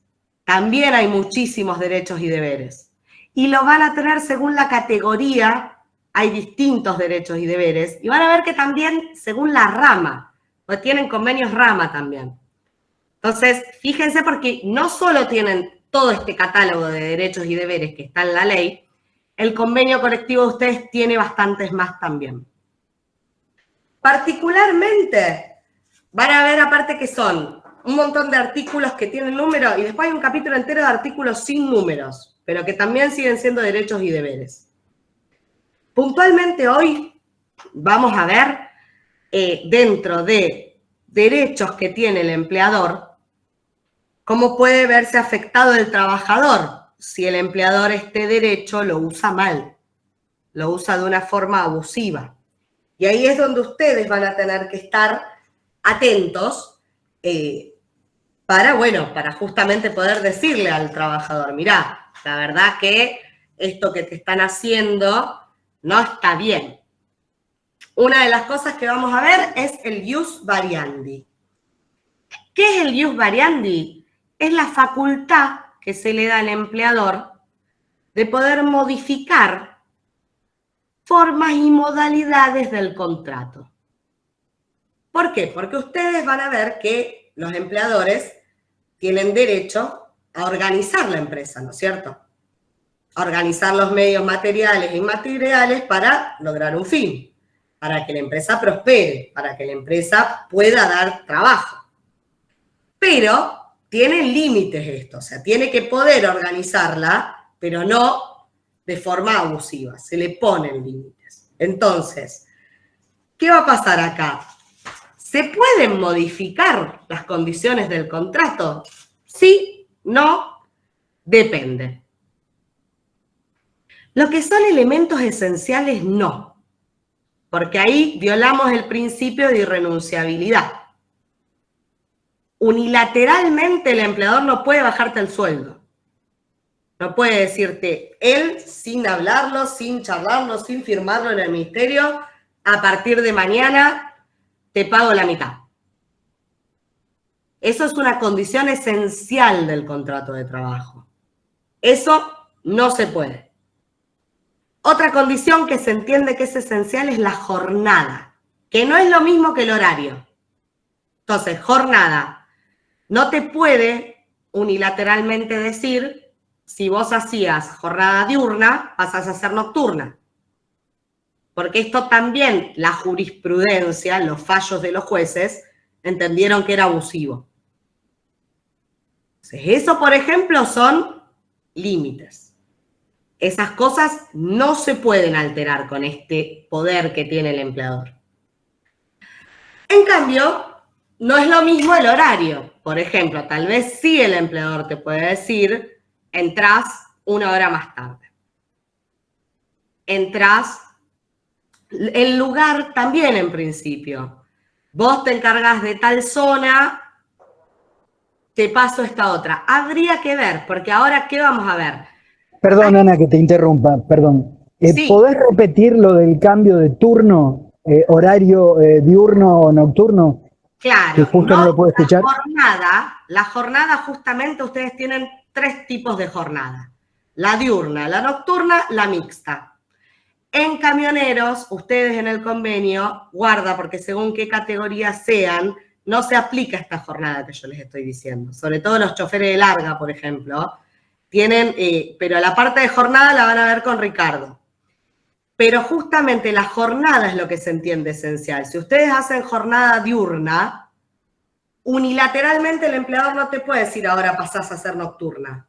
también hay muchísimos derechos y deberes. Y lo van a tener según la categoría, hay distintos derechos y deberes. Y van a ver que también según la rama, porque tienen convenios rama también. Entonces, fíjense porque no solo tienen todo este catálogo de derechos y deberes que está en la ley, el convenio colectivo de ustedes tiene bastantes más también. Particularmente, van a ver aparte que son un montón de artículos que tienen números y después hay un capítulo entero de artículos sin números, pero que también siguen siendo derechos y deberes. Puntualmente hoy vamos a ver dentro de derechos que tiene el empleador, ¿cómo puede verse afectado el trabajador si el empleador este derecho lo usa mal, lo usa de una forma abusiva? Y ahí es donde ustedes van a tener que estar atentos para justamente poder decirle al trabajador, mirá, la verdad que esto que te están haciendo no está bien. Una de las cosas que vamos a ver es el ius variandi. ¿Qué es el ius variandi? Es la facultad que se le da al empleador de poder modificar formas y modalidades del contrato. ¿Por qué? Porque ustedes van a ver que los empleadores tienen derecho a organizar la empresa, ¿no es cierto? A organizar los medios materiales e inmateriales para lograr un fin, para que la empresa prospere, para que la empresa pueda dar trabajo. Pero tienen límites esto, o sea, tiene que poder organizarla, pero no de forma abusiva, se le ponen límites. Entonces, ¿qué va a pasar acá? ¿Se pueden modificar las condiciones del contrato? Sí, no, depende. Lo que son elementos esenciales, no, porque ahí violamos el principio de irrenunciabilidad. Unilateralmente el empleador no puede bajarte el sueldo. No puede decirte, él, sin hablarlo, sin charlarlo, sin firmarlo en el ministerio, a partir de mañana te pago la mitad. Eso es una condición esencial del contrato de trabajo. Eso no se puede. Otra condición que se entiende que es esencial es la jornada, que no es lo mismo que el horario. Entonces, jornada. No te puede unilateralmente decir, si vos hacías jornada diurna, pasás a ser nocturna. Porque esto también, la jurisprudencia, los fallos de los jueces, entendieron que era abusivo. Entonces, eso, por ejemplo, son límites. Esas cosas no se pueden alterar con este poder que tiene el empleador. En cambio, no es lo mismo el horario. Por ejemplo, tal vez sí el empleador te puede decir, entrás 1 hora más tarde. Entrás, el lugar también en principio. Vos te encargas de tal zona, te paso esta otra. Habría que ver, porque ahora, ¿qué vamos a ver? Perdón, Ana, que te interrumpa, perdón. Sí. ¿Podés repetir lo del cambio de turno, horario diurno o nocturno? Claro. Que justo no lo puedo escuchar. La jornada justamente ustedes tienen 3 tipos de jornada. La diurna, la nocturna, la mixta. En camioneros, ustedes en el convenio, guarda, porque según qué categoría sean, no se aplica esta jornada que yo les estoy diciendo. Sobre todo los choferes de larga, por ejemplo, tienen, pero la parte de jornada la van a ver con Ricardo. Pero justamente la jornada es lo que se entiende esencial. Si ustedes hacen jornada diurna, unilateralmente el empleador no te puede decir ahora pasás a ser nocturna.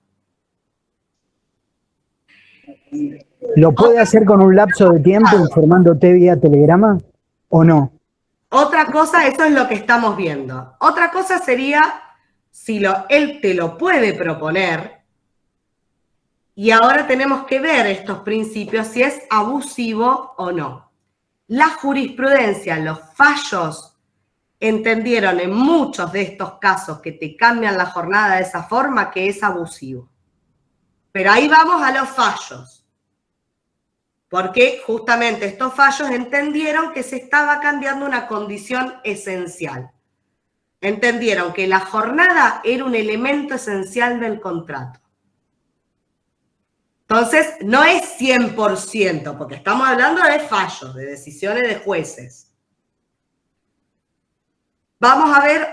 ¿Lo puede hacer con un lapso de tiempo informándote vía telegrama o no? Otra cosa, eso es lo que estamos viendo. Otra cosa sería si él te lo puede proponer y ahora tenemos que ver estos principios si es abusivo o no. La jurisprudencia, los fallos, entendieron en muchos de estos casos que te cambian la jornada de esa forma que es abusivo. Pero ahí vamos a los fallos. Porque justamente estos fallos entendieron que se estaba cambiando una condición esencial. Entendieron que la jornada era un elemento esencial del contrato. Entonces, no es 100%, porque estamos hablando de fallos, de decisiones de jueces. Vamos a ver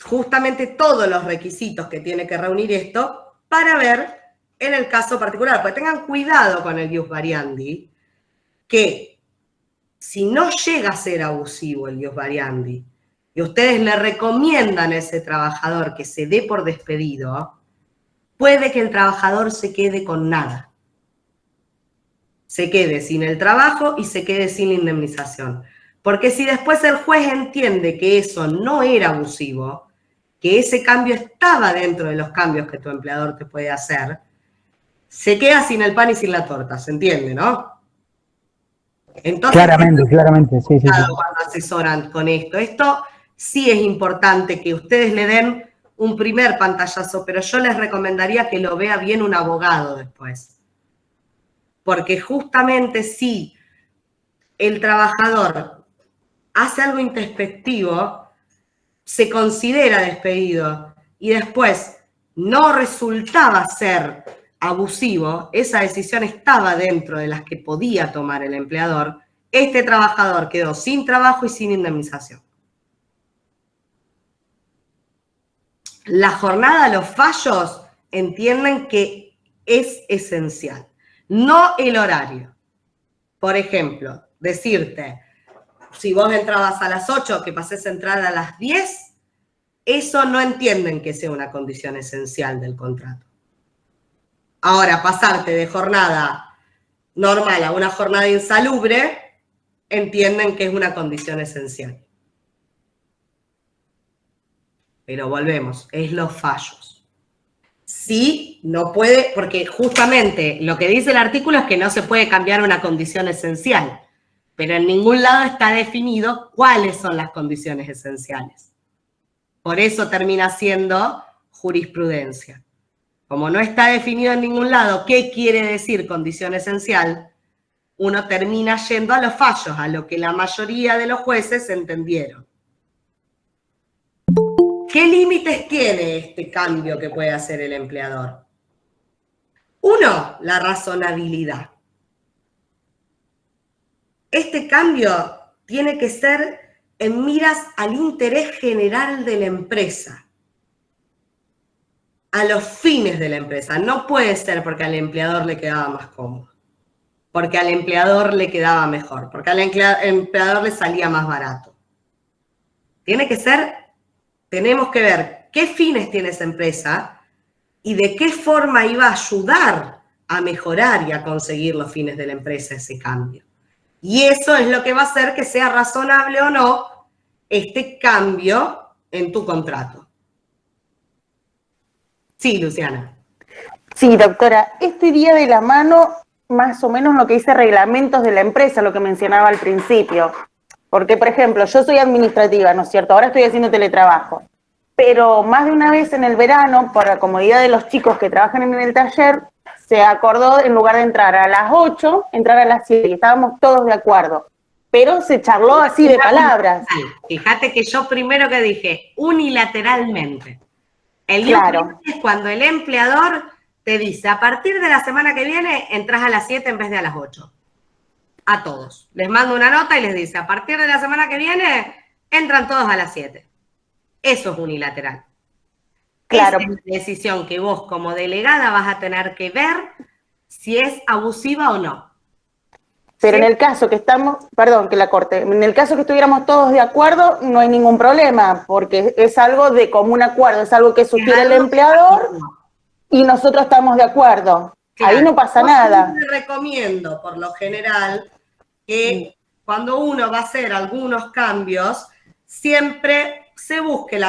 justamente todos los requisitos que tiene que reunir esto para ver en el caso particular. Porque tengan cuidado con el ius variandi, que si no llega a ser abusivo el ius variandi y ustedes le recomiendan a ese trabajador que se dé por despedido, puede que el trabajador se quede con nada. Se quede sin el trabajo y se quede sin indemnización. Porque si después el juez entiende que eso no era abusivo, que ese cambio estaba dentro de los cambios que tu empleador te puede hacer, se queda sin el pan y sin la torta, ¿se entiende, no? Entonces, Claramente, sí. cuando asesoran con esto. Esto sí es importante que ustedes le den un primer pantallazo, pero yo les recomendaría que lo vea bien un abogado después. Porque justamente si el trabajador hace algo introspectivo, se considera despedido y después no resultaba ser abusivo, esa decisión estaba dentro de las que podía tomar el empleador, este trabajador quedó sin trabajo y sin indemnización. La jornada, los fallos, entienden que es esencial, no el horario. Por ejemplo, decirte, si vos entrabas a las 8, que pases a entrar a las 10, eso no entienden que sea una condición esencial del contrato. Ahora, pasarte de jornada normal a una jornada insalubre, entienden que es una condición esencial. Pero volvemos, es los fallos. Sí, no puede, porque justamente lo que dice el artículo es que no se puede cambiar una condición esencial, pero en ningún lado está definido cuáles son las condiciones esenciales. Por eso termina siendo jurisprudencia. Como no está definido en ningún lado qué quiere decir condición esencial, uno termina yendo a los fallos, a lo que la mayoría de los jueces entendieron. ¿Qué límites tiene este cambio que puede hacer el empleador? Uno, la razonabilidad. Este cambio tiene que ser en miras al interés general de la empresa, a los fines de la empresa. No puede ser porque al empleador le quedaba más cómodo, porque al empleador le quedaba mejor, porque al empleador le salía más barato. Tiene que ser, tenemos que ver qué fines tiene esa empresa y de qué forma iba a ayudar a mejorar y a conseguir los fines de la empresa ese cambio. Y eso es lo que va a hacer que sea razonable o no este cambio en tu contrato. Sí, Luciana. Sí, doctora, esto iría de la mano más o menos lo que dice reglamentos de la empresa, lo que mencionaba al principio. Porque, por ejemplo, yo soy administrativa, ¿no es cierto? Ahora estoy haciendo teletrabajo. Pero más de una vez en el verano, por la comodidad de los chicos que trabajan en el taller, se acordó, en lugar de entrar a las 8, entrar a las 7, y estábamos todos de acuerdo. Pero se charló así de palabras. Fíjate que yo primero que dije, unilateralmente. El claro. Es cuando el empleador te dice, a partir de la semana que viene, entras a las 7 en vez de a las 8. A todos. Les mando una nota y les dice, a partir de la semana que viene, entran todos a las 7. Eso es unilateral. Claro. Esa es la decisión que vos como delegada vas a tener que ver si es abusiva o no. Pero ¿sí? En el caso que estamos, perdón que la corte, en el caso que estuviéramos todos de acuerdo, no hay ningún problema, porque es algo de común acuerdo, es algo que sugiere el empleador y nosotros estamos de acuerdo. Claro. Ahí no pasa nada. Yo te recomiendo, por lo general, que cuando uno va a hacer algunos cambios, siempre se busque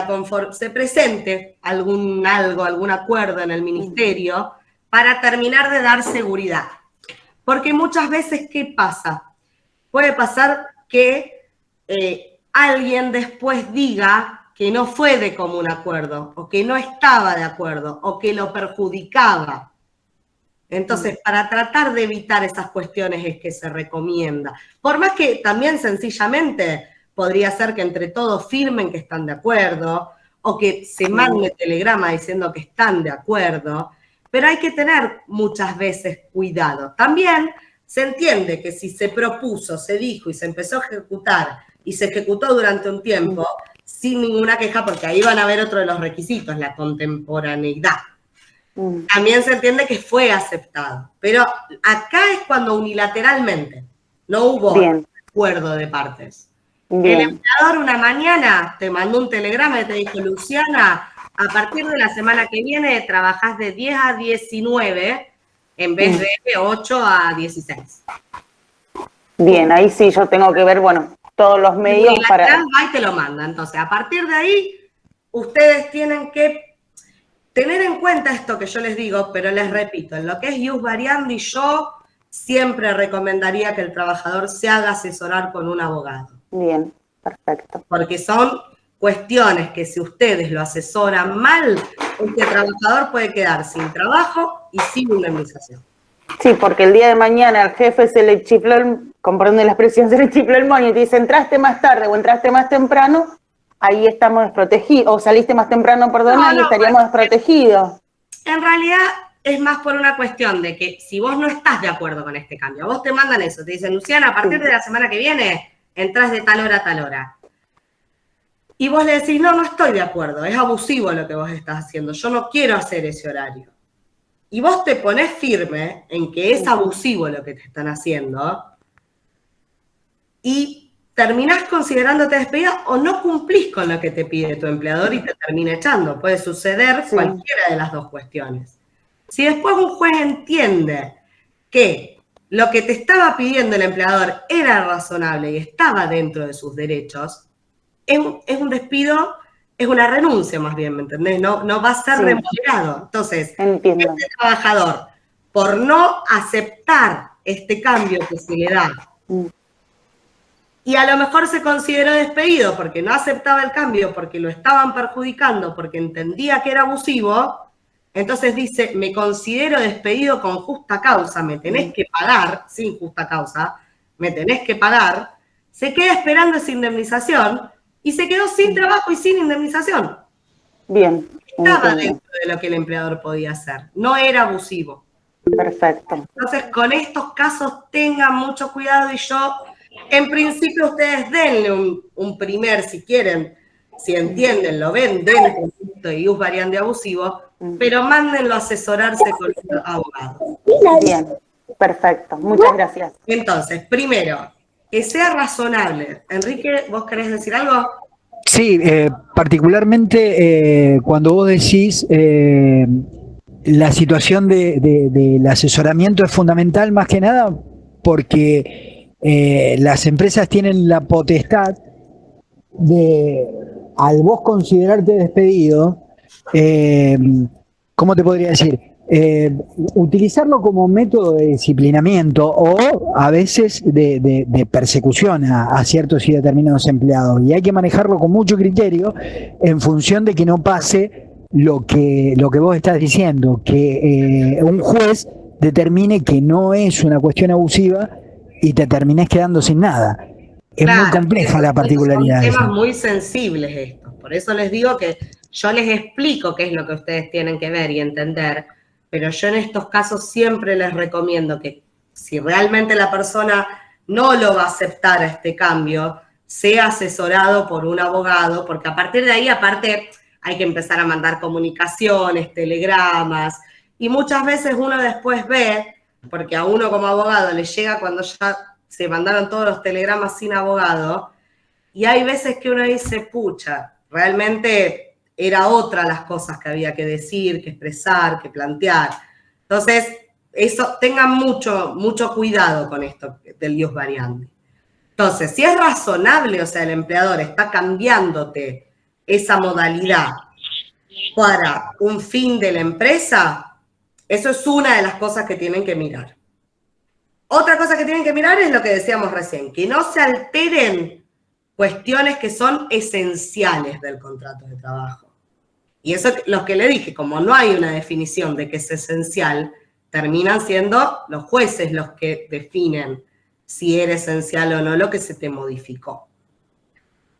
se presente algún acuerdo en el ministerio para terminar de dar seguridad. Porque muchas veces, ¿qué pasa? Puede pasar que alguien después diga que no fue de común acuerdo, o que no estaba de acuerdo, o que lo perjudicaba. Entonces, para tratar de evitar esas cuestiones es que se recomienda. Por más que también sencillamente podría ser que entre todos firmen que están de acuerdo, o que se mande telegrama diciendo que están de acuerdo, pero hay que tener muchas veces cuidado. También se entiende que si se propuso, se dijo y se empezó a ejecutar, y se ejecutó durante un tiempo, sin ninguna queja, porque ahí van a ver otro de los requisitos, la contemporaneidad. También se entiende que fue aceptado. Pero acá es cuando unilateralmente no hubo acuerdo de partes. El empleador una mañana te mandó un telegrama y te dijo, Luciana, a partir de la semana que viene trabajás de 10 a 19 en vez de 8 a 16. Bien, ahí sí yo tengo que ver, bueno, todos los medios para... Va y te lo manda. Entonces, a partir de ahí, ustedes tienen que tener en cuenta esto que yo les digo, pero les repito, en lo que es ius variandi, yo siempre recomendaría que el trabajador se haga asesorar con un abogado. Bien, perfecto. Porque son cuestiones que si ustedes lo asesoran mal, este trabajador puede quedar sin trabajo y sin indemnización. Sí, porque el día de mañana al jefe se le chifló, comprende la expresión, se le chifló el moño y te dice, entraste más tarde o entraste más temprano, ahí estamos desprotegidos, o saliste más temprano, perdón, ahí estaríamos desprotegidos. En realidad es más por una cuestión de que si vos no estás de acuerdo con este cambio, vos te mandan eso, te dicen, Luciana, a partir de la semana que viene, entras de tal hora a tal hora. Y vos le decís, no estoy de acuerdo, es abusivo lo que vos estás haciendo, yo no quiero hacer ese horario. Y vos te ponés firme en que es abusivo lo que te están haciendo y terminás considerándote despedida o no cumplís con lo que te pide tu empleador y te termina echando. Puede suceder cualquiera de las dos cuestiones. Si después un juez entiende que lo que te estaba pidiendo el empleador era razonable y estaba dentro de sus derechos, es un despido, es una renuncia más bien, ¿me entendés? No va a ser remunerado. Entonces, este trabajador, por no aceptar este cambio que se le da, y a lo mejor se consideró despedido porque no aceptaba el cambio, porque lo estaban perjudicando, porque entendía que era abusivo, entonces dice, me considero despedido con justa causa, me tenés que pagar, sin justa causa, me tenés que pagar, se queda esperando esa indemnización y se quedó sin trabajo y sin indemnización. Bien. Estaba dentro de lo que el empleador podía hacer, no era abusivo. Perfecto. Entonces, con estos casos tengan mucho cuidado y yo, en principio, ustedes denle un primer, si quieren, si entienden, lo ven dentro de ius variandi abusivo, pero mándenlo a asesorarse con un abogado. Bien, perfecto. Muchas gracias. Entonces, primero, que sea razonable. Enrique, ¿vos querés decir algo? Sí, particularmente cuando vos decís la situación del asesoramiento es fundamental más que nada porque las empresas tienen la potestad de, al vos considerarte despedido, ¿cómo te podría decir? Utilizarlo como método de disciplinamiento o a veces de persecución a ciertos y determinados empleados. Y hay que manejarlo con mucho criterio en función de que no pase lo que vos estás diciendo, que un juez determine que no es una cuestión abusiva y te terminés quedando sin nada. Es muy compleja la particularidad. Son temas muy sensibles estos. Por eso les digo que yo les explico qué es lo que ustedes tienen que ver y entender, pero yo en estos casos siempre les recomiendo que si realmente la persona no lo va a aceptar a este cambio, sea asesorado por un abogado, porque a partir de ahí, aparte, hay que empezar a mandar comunicaciones, telegramas, y muchas veces uno después ve, porque a uno como abogado le llega cuando ya se mandaron todos los telegramas sin abogado, y hay veces que uno dice, pucha, realmente era otra las cosas que había que decir, que expresar, que plantear. Entonces, eso, tengan mucho cuidado con esto del ius variandi. Entonces, si es razonable, o sea, el empleador está cambiándote esa modalidad para un fin de la empresa, eso es una de las cosas que tienen que mirar. Otra cosa que tienen que mirar es lo que decíamos recién, que no se alteren cuestiones que son esenciales del contrato de trabajo. Y eso, lo que le dije, como no hay una definición de que es esencial, terminan siendo los jueces los que definen si era esencial o no lo que se te modificó.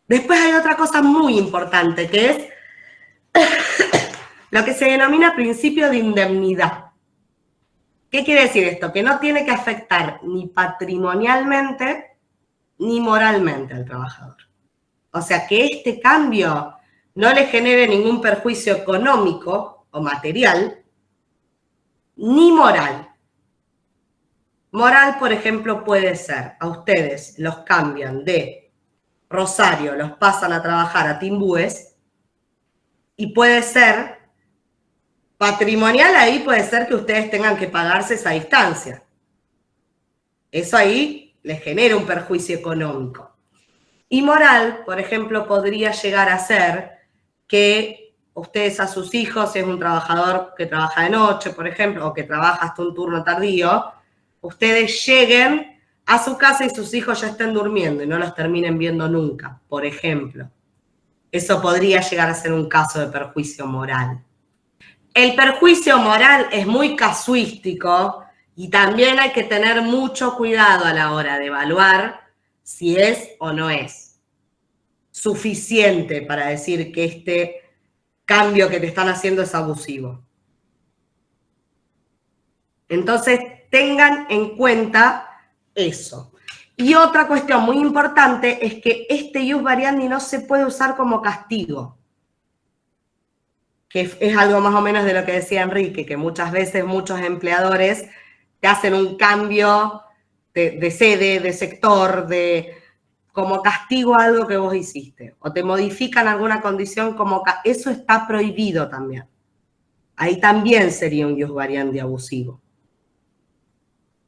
Después hay otra cosa muy importante, que es lo que se denomina principio de indemnidad. ¿Qué quiere decir esto? Que no tiene que afectar ni patrimonialmente ni moralmente al trabajador. O sea, que este cambio no le genere ningún perjuicio económico o material, ni moral. Moral, por ejemplo, puede ser, a ustedes los cambian de Rosario, los pasan a trabajar a Timbúes, y puede ser patrimonial, ahí puede ser que ustedes tengan que pagarse esa distancia. Eso ahí les genera un perjuicio económico. Y moral, por ejemplo, podría llegar a ser que ustedes a sus hijos, si es un trabajador que trabaja de noche, por ejemplo, o que trabaja hasta un turno tardío, ustedes lleguen a su casa y sus hijos ya estén durmiendo y no los terminen viendo nunca, por ejemplo. Eso podría llegar a ser un caso de perjuicio moral. El perjuicio moral es muy casuístico y también hay que tener mucho cuidado a la hora de evaluar si es o no es suficiente para decir que este cambio que te están haciendo es abusivo. Entonces, tengan en cuenta eso. Y otra cuestión muy importante es que este ius variandi no se puede usar como castigo, que es algo más o menos de lo que decía Enrique, que muchas veces muchos empleadores te hacen un cambio de sede, de sector, como castigo a algo que vos hiciste, o te modifican alguna condición como... Eso está prohibido también. Ahí también sería un ius variandi abusivo.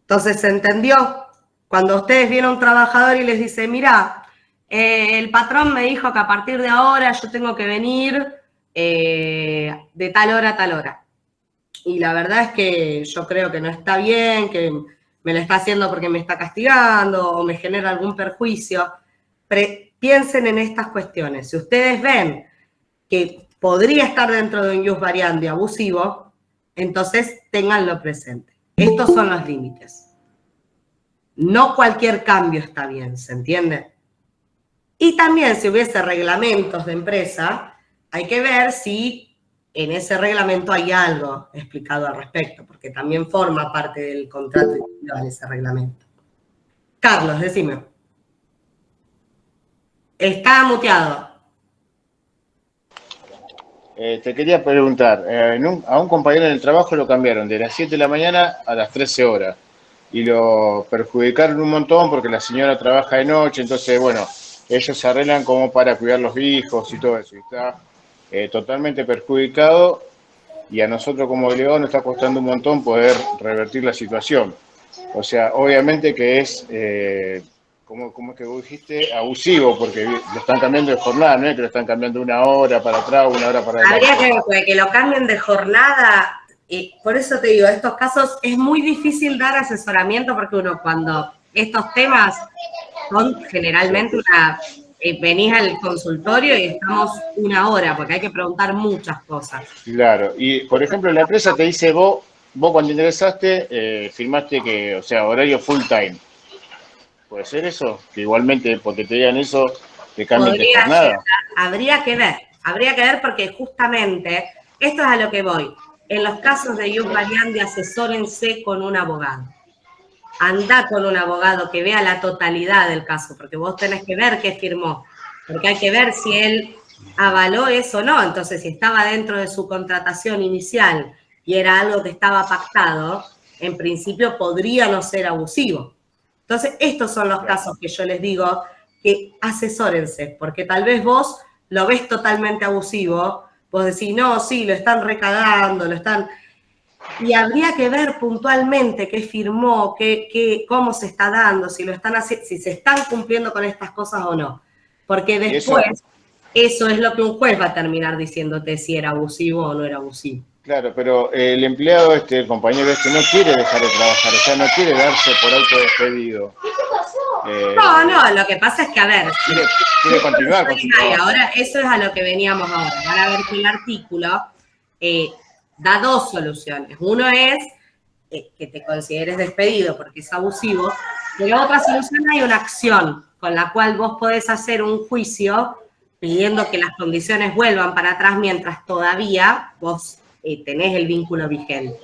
Entonces, ¿se entendió? Cuando ustedes vienen a un trabajador y les dice, mira, el patrón me dijo que a partir de ahora yo tengo que venir de tal hora a tal hora. Y la verdad es que yo creo que no está bien, que me lo está haciendo porque me está castigando o me genera algún perjuicio. Piensen en estas cuestiones. Si ustedes ven que podría estar dentro de un ius variandi abusivo, entonces ténganlo presente. Estos son los límites. No cualquier cambio está bien, ¿se entiende? Y también si hubiese reglamentos de empresa, hay que ver si en ese reglamento hay algo explicado al respecto, porque también forma parte del contrato individual ese reglamento. Carlos, decime. Está muteado. Te quería preguntar, a un compañero en el trabajo lo cambiaron de las 7 de la mañana a las 13 horas y lo perjudicaron un montón porque la señora trabaja de noche, entonces, bueno, ellos se arreglan como para cuidar los hijos y todo eso, y está totalmente perjudicado y a nosotros como delegados nos está costando un montón poder revertir la situación. O sea, obviamente que es... ¿Cómo es que vos dijiste? Abusivo, porque lo están cambiando de jornada, no es que lo están cambiando una hora para atrás, una hora para adelante. Habría que lo cambien de jornada, y por eso te digo, estos casos es muy difícil dar asesoramiento, porque uno cuando estos temas son generalmente venís al consultorio y estamos una hora, porque hay que preguntar muchas cosas. Claro, y por ejemplo la empresa te dice, vos cuando ingresaste, firmaste que, o sea, horario full time. ¿Puede ser eso? Que igualmente, porque te digan eso, te cambien de jornada. Habría que ver porque justamente, esto es a lo que voy. En los casos de ius variandi, asesórense con un abogado. Andá con un abogado que vea la totalidad del caso, porque vos tenés que ver qué firmó, porque hay que ver si él avaló eso o no. Entonces, si estaba dentro de su contratación inicial y era algo que estaba pactado, en principio podría no ser abusivo. Entonces, estos son los casos que yo les digo que asesórense, porque tal vez vos lo ves totalmente abusivo, vos decís, no, sí, lo están recagando, Y habría que ver puntualmente qué firmó, cómo se está dando, si se están cumpliendo con estas cosas o no. Porque después, eso es lo que un juez va a terminar diciéndote si era abusivo o no era abusivo. Claro, pero el empleado el compañero no quiere dejar de trabajar, o sea, no quiere darse por autodespedido. No, lo que pasa es que, a ver... Quiere continuar con su trabajo. Ahora, eso es a lo que veníamos ahora. Van a ver que el artículo da dos soluciones. Uno es que te consideres despedido porque es abusivo, pero otra solución hay una acción con la cual vos podés hacer un juicio pidiendo que las condiciones vuelvan para atrás mientras todavía vos tenés el vínculo vigente.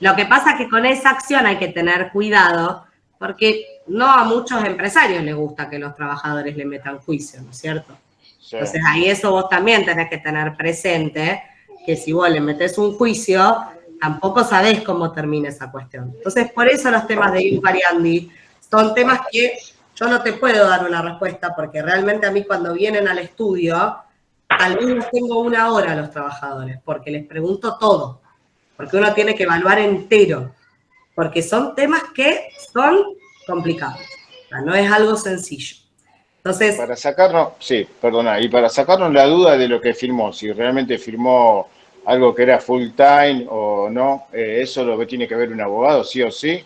Lo que pasa es que con esa acción hay que tener cuidado porque no a muchos empresarios les gusta que los trabajadores le metan juicio, ¿no es cierto? Sí. Entonces ahí eso vos también tenés que tener presente, que si vos le metés un juicio, tampoco sabés cómo termina esa cuestión. Entonces por eso los temas de ius variandi son temas que yo no te puedo dar una respuesta, porque realmente a mí cuando vienen al estudio, al menos tengo una hora a los trabajadores, porque les pregunto todo, porque uno tiene que evaluar entero, porque son temas que son complicados, o sea, no es algo sencillo. Entonces, Para sacarnos, sí, perdona, y para sacarnos la duda de lo que firmó, si realmente firmó algo que era full time o no, eso lo que tiene que ver un abogado, sí o sí.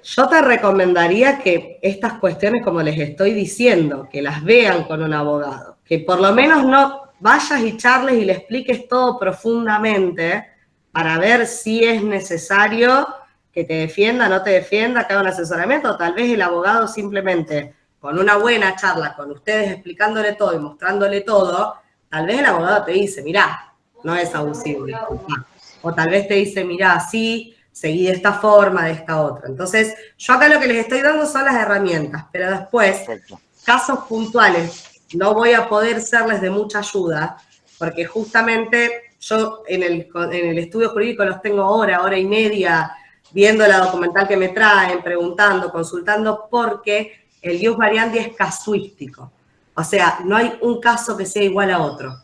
yo te recomendaría que estas cuestiones, como les estoy diciendo, que las vean con un abogado, que por lo menos no vayas y charles y le expliques todo profundamente para ver si es necesario que te defienda, no te defienda, que haga un asesoramiento, o tal vez el abogado simplemente con una buena charla con ustedes explicándole todo y mostrándole todo, tal vez el abogado te dice, mirá, no es abusivo, disculpa. O tal vez te dice, mirá, sí, seguí de esta forma, de esta otra. Entonces, yo acá lo que les estoy dando son las herramientas, pero después, Perfecto. casos puntuales, no voy a poder serles de mucha ayuda, porque justamente yo en el estudio jurídico los tengo hora y media, viendo la documental que me traen, preguntando, consultando, porque el ius variandi es casuístico. O sea, no hay un caso que sea igual a otro.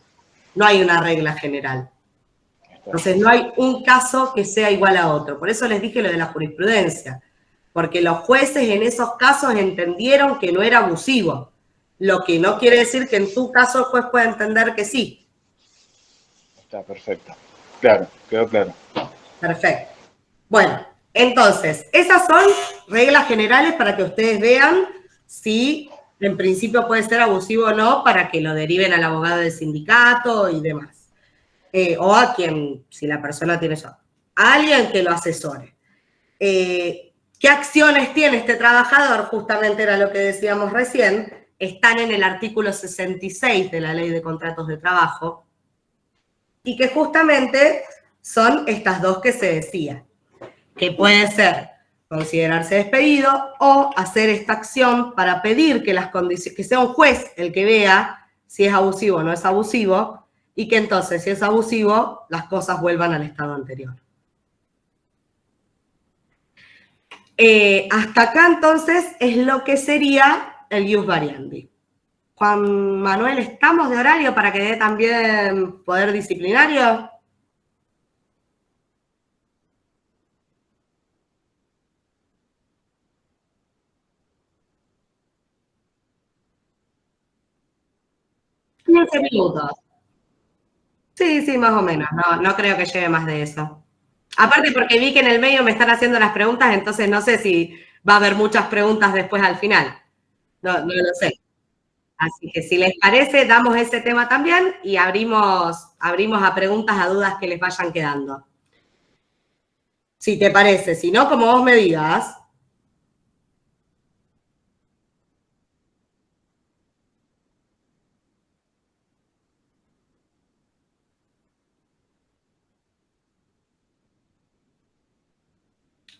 No hay una regla general. Entonces, no hay un caso que sea igual a otro. Por eso les dije lo de la jurisprudencia. Porque los jueces en esos casos entendieron que no era abusivo. Lo que no quiere decir que en tu caso el juez pueda entender que sí. Está perfecto. Claro, quedó claro. Perfecto. Bueno, entonces, esas son reglas generales para que ustedes vean si en principio puede ser abusivo o no, para que lo deriven al abogado del sindicato y demás. O a quien, si la persona tiene eso, a alguien que lo asesore. ¿Qué acciones tiene este trabajador? Justamente era lo que decíamos recién, están en el artículo 66 de la Ley de Contratos de Trabajo, y que justamente son estas dos que se decía, que puede ser considerarse despedido o hacer esta acción para pedir que las condiciones, que sea un juez el que vea si es abusivo o no es abusivo, y que entonces, si es abusivo, las cosas vuelvan al estado anterior. Hasta acá, entonces, es lo que sería el ius variandi. Juan Manuel, ¿estamos de horario para que dé también poder disciplinario? $15. Sí, sí, más o menos. No creo que lleve más de eso. Aparte porque vi que en el medio me están haciendo las preguntas, entonces no sé si va a haber muchas preguntas después al final. No lo sé. Así que si les parece, damos ese tema también y abrimos a preguntas, a dudas que les vayan quedando. Si te parece, si no, como vos me digas.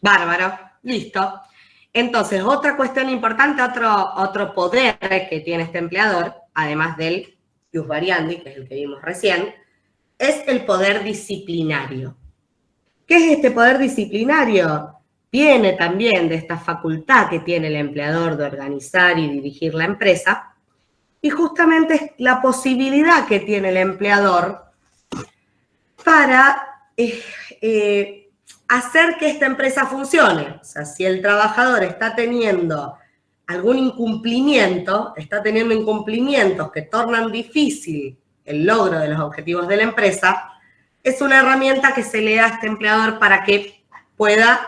Bárbaro, listo. Entonces, otra cuestión importante, otro poder que tiene este empleador, además del ius variandi, que es el que vimos recién, es el poder disciplinario. ¿Qué es este poder disciplinario? Viene también de esta facultad que tiene el empleador de organizar y dirigir la empresa, y justamente es la posibilidad que tiene el empleador para hacer que esta empresa funcione. O sea, si el trabajador está teniendo algún incumplimiento, está teniendo incumplimientos que tornan difícil el logro de los objetivos de la empresa, es una herramienta que se le da a este empleador para que pueda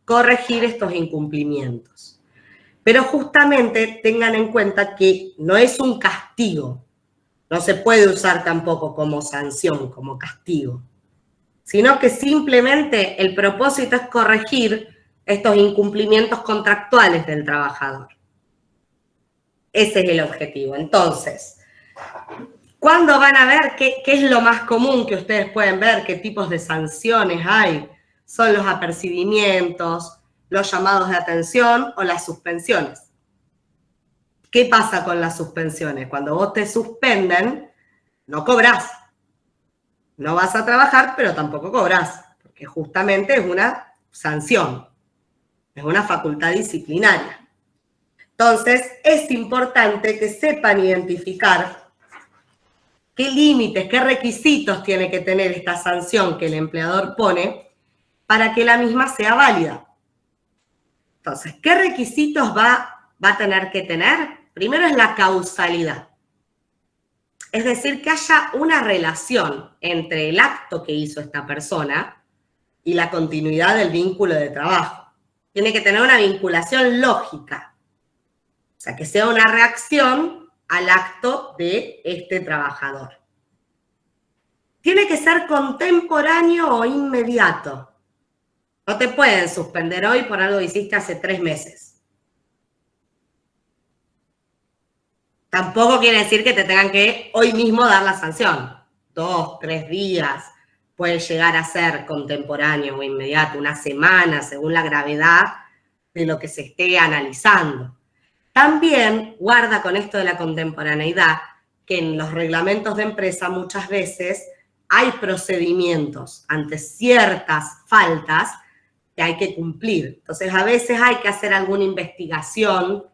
corregir estos incumplimientos. Pero justamente tengan en cuenta que no es un castigo, no se puede usar tampoco como sanción, como castigo, sino que simplemente el propósito es corregir estos incumplimientos contractuales del trabajador. Ese es el objetivo. Entonces, ¿cuándo van a ver qué es lo más común que ustedes pueden ver? ¿Qué tipos de sanciones hay? Son los apercibimientos, los llamados de atención o las suspensiones. ¿Qué pasa con las suspensiones? Cuando vos te suspenden, no cobrás. No vas a trabajar, pero tampoco cobrás, porque justamente es una sanción, es una facultad disciplinaria. Entonces, es importante que sepan identificar qué límites, qué requisitos tiene que tener esta sanción que el empleador pone para que la misma sea válida. Entonces, ¿qué requisitos va va a tener que tener, primero es la causalidad. Es decir, que haya una relación entre el acto que hizo esta persona y la continuidad del vínculo de trabajo. Tiene que tener una vinculación lógica. O sea, que sea una reacción al acto de este trabajador. Tiene que ser contemporáneo o inmediato. No te pueden suspender hoy por algo que hiciste hace 3 meses. Tampoco quiere decir que te tengan que hoy mismo dar la sanción. 2, 3 días. Puede llegar a ser contemporáneo o inmediato, una semana, según la gravedad de lo que se esté analizando. También guarda con esto de la contemporaneidad que en los reglamentos de empresa muchas veces hay procedimientos ante ciertas faltas que hay que cumplir. Entonces, a veces hay que hacer alguna investigación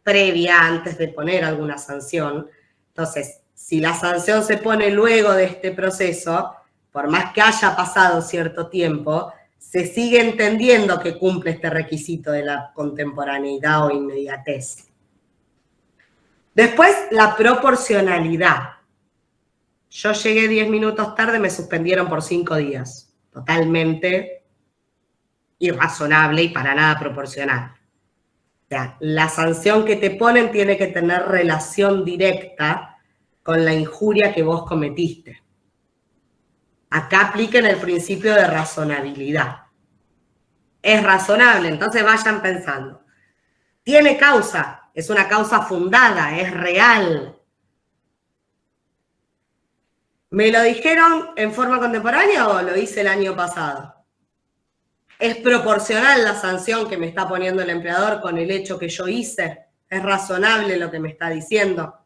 previa antes de poner alguna sanción. Entonces, si la sanción se pone luego de este proceso, por más que haya pasado cierto tiempo, se sigue entendiendo que cumple este requisito de la contemporaneidad o inmediatez. Después, la proporcionalidad. Yo llegué 10 minutos tarde, me suspendieron por 5 días. Totalmente irrazonable y para nada proporcional. O sea, la sanción que te ponen tiene que tener relación directa con la injuria que vos cometiste. Acá apliquen el principio de razonabilidad. Es razonable, entonces vayan pensando. ¿Tiene causa? Es una causa fundada, es real. ¿Me lo dijeron en forma contemporánea o lo hice el año pasado? ¿Es proporcional la sanción que me está poniendo el empleador con el hecho que yo hice? ¿Es razonable lo que me está diciendo?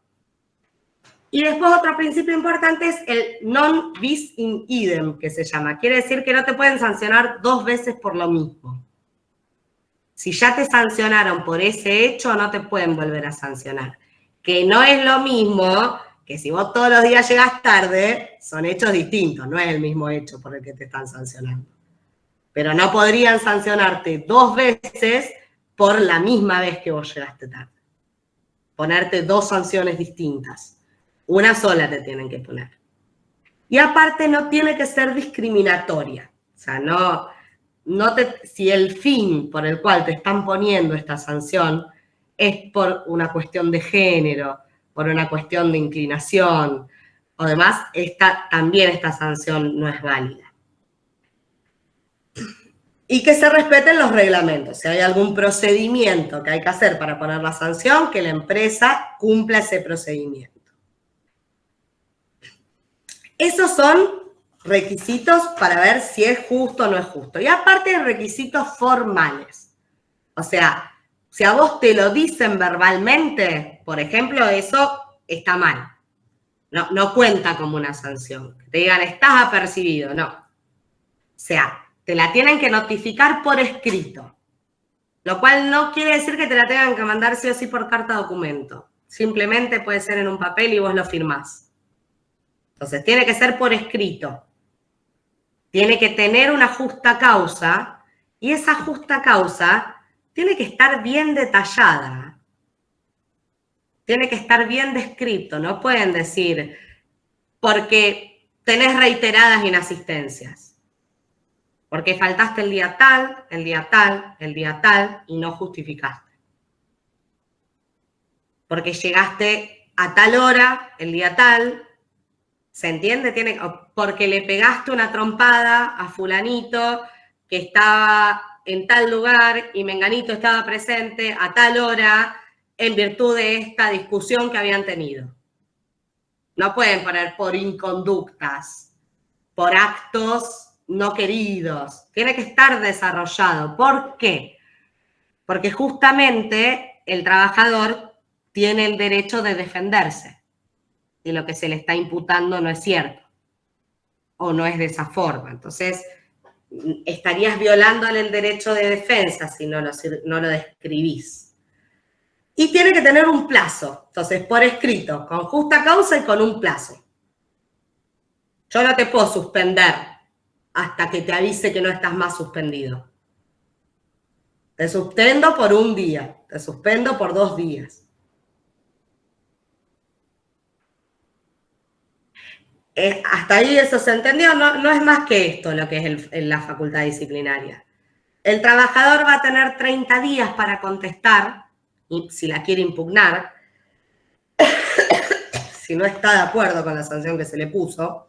Y después otro principio importante es el non bis in idem, que se llama. Quiere decir que no te pueden sancionar 2 veces por lo mismo. Si ya te sancionaron por ese hecho, no te pueden volver a sancionar. Que no es lo mismo que si vos todos los días llegás tarde, son hechos distintos, no es el mismo hecho por el que te están sancionando. Pero no podrían sancionarte 2 veces por la misma vez que vos llegaste tarde. Ponerte 2 sanciones distintas. Una sola te tienen que poner. Y aparte no tiene que ser discriminatoria. O sea, si el fin por el cual te están poniendo esta sanción es por una cuestión de género, por una cuestión de inclinación o demás, también esta sanción no es válida. Y que se respeten los reglamentos. Si hay algún procedimiento que hay que hacer para poner la sanción, que la empresa cumpla ese procedimiento. Esos son requisitos para ver si es justo o no es justo. Y aparte hay requisitos formales. O sea, si a vos te lo dicen verbalmente, por ejemplo, eso está mal. No cuenta como una sanción. Que te digan, estás apercibido, no. O sea, te la tienen que notificar por escrito. Lo cual no quiere decir que te la tengan que mandar sí o sí por carta documento. Simplemente puede ser en un papel y vos lo firmás. Entonces, tiene que ser por escrito. Tiene que tener una justa causa y esa justa causa tiene que estar bien detallada. Tiene que estar bien descrito. No pueden decir, porque tenés reiteradas inasistencias. Porque faltaste el día tal, el día tal, el día tal y no justificaste. Porque llegaste a tal hora, el día tal. ¿Se entiende? Porque le pegaste una trompada a fulanito que estaba en tal lugar y menganito estaba presente a tal hora en virtud de esta discusión que habían tenido. No pueden poner por inconductas, por actos no queridos. Tiene que estar desarrollado. ¿Por qué? Porque justamente el trabajador tiene el derecho de defenderse. Y lo que se le está imputando no es cierto o no es de esa forma. Entonces, estarías violándole el derecho de defensa si no lo describís. Y tiene que tener un plazo. Entonces, por escrito, con justa causa y con un plazo. Yo no te puedo suspender hasta que te avise que no estás más suspendido. Te suspendo por un día. te suspendo por 2 días. Hasta ahí eso se entendió, no es más que esto lo que es la facultad disciplinaria. El trabajador va a tener 30 días para contestar, si la quiere impugnar, si no está de acuerdo con la sanción que se le puso,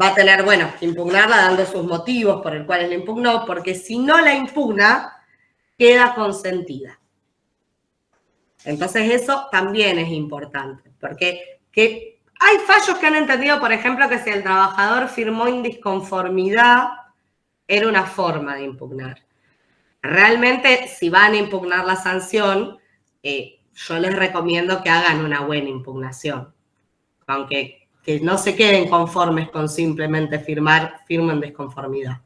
va a tener, bueno, que impugnarla dando sus motivos por el cual la impugnó, porque si no la impugna, queda consentida. Entonces eso también es importante, porque hay fallos que han entendido, por ejemplo, que si el trabajador firmó en disconformidad, era una forma de impugnar. Realmente, si van a impugnar la sanción, yo les recomiendo que hagan una buena impugnación, aunque que no se queden conformes con simplemente firmo en disconformidad.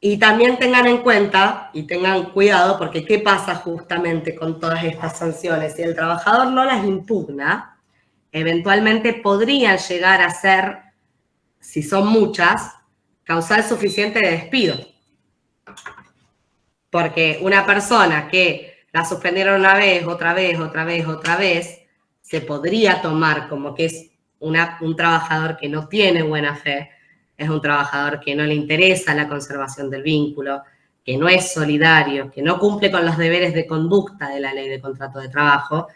Y también tengan en cuenta y tengan cuidado, porque ¿qué pasa justamente con todas estas sanciones? Si el trabajador no las impugna, eventualmente podrían llegar a ser, si son muchas, causal suficiente de despido. Porque una persona que la suspendieron una vez, otra vez, se podría tomar como que es un trabajador que no tiene buena fe, es un trabajador que no le interesa la conservación del vínculo, que no es solidario, que no cumple con los deberes de conducta de la ley de contrato de trabajo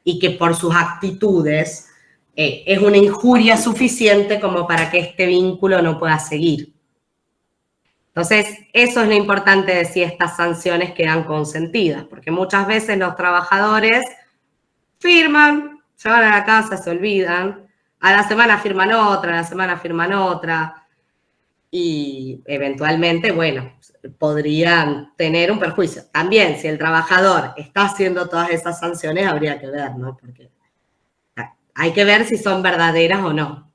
y que por sus actitudes es una injuria suficiente como para que este vínculo no pueda seguir. Entonces, eso es lo importante de si estas sanciones quedan consentidas, porque muchas veces los trabajadores firman, se van a la casa, se olvidan, a la semana firman otra, y eventualmente, bueno, podrían tener un perjuicio. También, si el trabajador está haciendo todas esas sanciones, habría que ver, ¿no? Porque hay que ver si son verdaderas o no.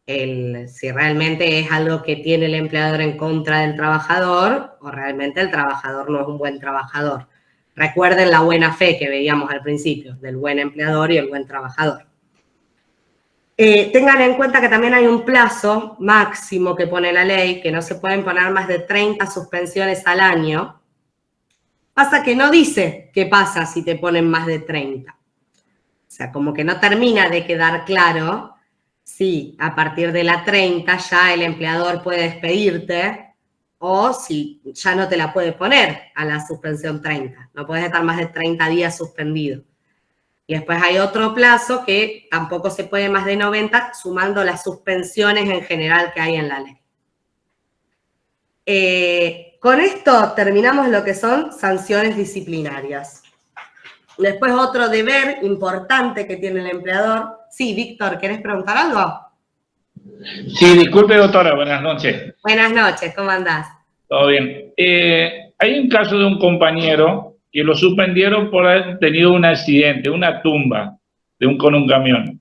Si realmente es algo que tiene el empleador en contra del trabajador o realmente el trabajador no es un buen trabajador. Recuerden la buena fe que veíamos al principio, del buen empleador y el buen trabajador. Tengan en cuenta que también hay un plazo máximo que pone la ley, que no se pueden poner más de 30 suspensiones al año. Pasa que no dice qué pasa si te ponen más de 30. O sea, como que no termina de quedar claro si a partir de la 30 ya el empleador puede despedirte o si ya no te la puede poner a la suspensión 30. No puedes estar más de 30 días suspendido. Y después hay otro plazo que tampoco se puede más de 90, sumando las suspensiones en general que hay en la ley. Con esto terminamos lo que son sanciones disciplinarias. Después otro deber importante que tiene el empleador. Sí, Víctor, ¿querés preguntar algo? Sí, disculpe, doctora, buenas noches. Buenas noches, ¿cómo andás? Todo bien. Hay un caso de un compañero que lo suspendieron por haber tenido un accidente, una tumba con un camión.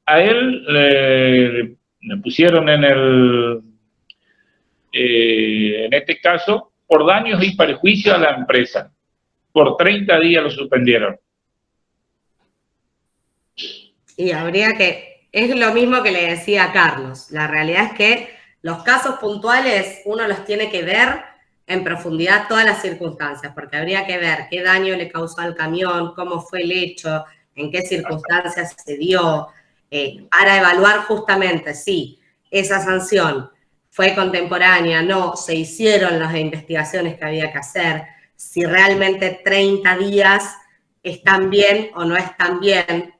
A él le pusieron en este caso por daños y perjuicios a la empresa. Por 30 días lo suspendieron. Y habría que, es lo mismo que le decía a Carlos, la realidad es que los casos puntuales uno los tiene que ver en profundidad todas las circunstancias, porque habría que ver qué daño le causó al camión, cómo fue el hecho, en qué circunstancias se dio, para evaluar justamente si esa sanción fue contemporánea, no, se hicieron las investigaciones que había que hacer, si realmente 30 días están bien o no están bien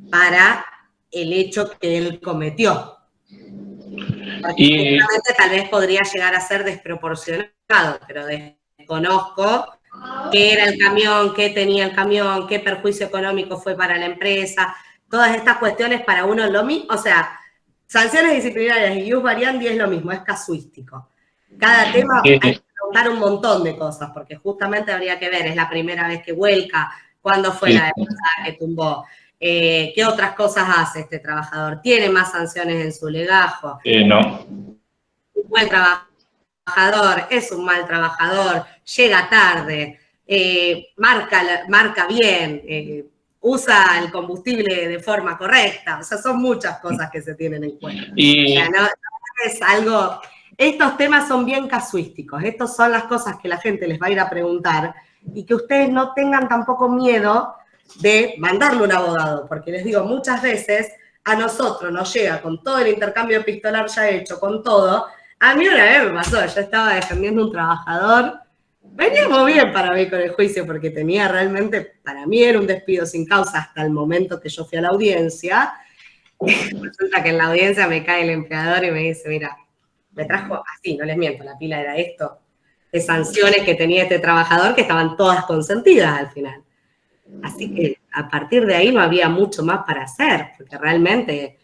para el hecho que él cometió. Porque tal vez podría llegar a ser desproporcionado, pero desconozco qué era el camión, qué tenía el camión, qué perjuicio económico fue para la empresa, todas estas cuestiones para uno lo mismo, o sea, sanciones disciplinarias y ius variandi es lo mismo, es casuístico. Cada tema hay que preguntar un montón de cosas, porque justamente habría que ver, es la primera vez que vuelca, cuándo fue la vez que tumbó. ¿Qué otras cosas hace este trabajador? ¿Tiene más sanciones en su legajo? No. Un buen trabajador, es un mal trabajador, llega tarde, marca bien, usa el combustible de forma correcta. O sea, son muchas cosas que se tienen en cuenta. O sea, no es algo estos temas son bien casuísticos. Estos son las cosas que la gente les va a ir a preguntar y que ustedes no tengan tampoco miedo de mandarle un abogado, porque les digo, muchas veces a nosotros nos llega con todo el intercambio epistolar ya hecho, con todo. A mí una vez me pasó, yo estaba defendiendo un trabajador, venía muy bien para mí con el juicio, porque tenía realmente, para mí era un despido sin causa hasta el momento que yo fui a la audiencia. Resulta que en la audiencia me cae el empleador y me dice, mira, me trajo así, no les miento, la pila era esto, de sanciones que tenía este trabajador que estaban todas consentidas al final. Así que a partir de ahí no había mucho más para hacer, porque realmente,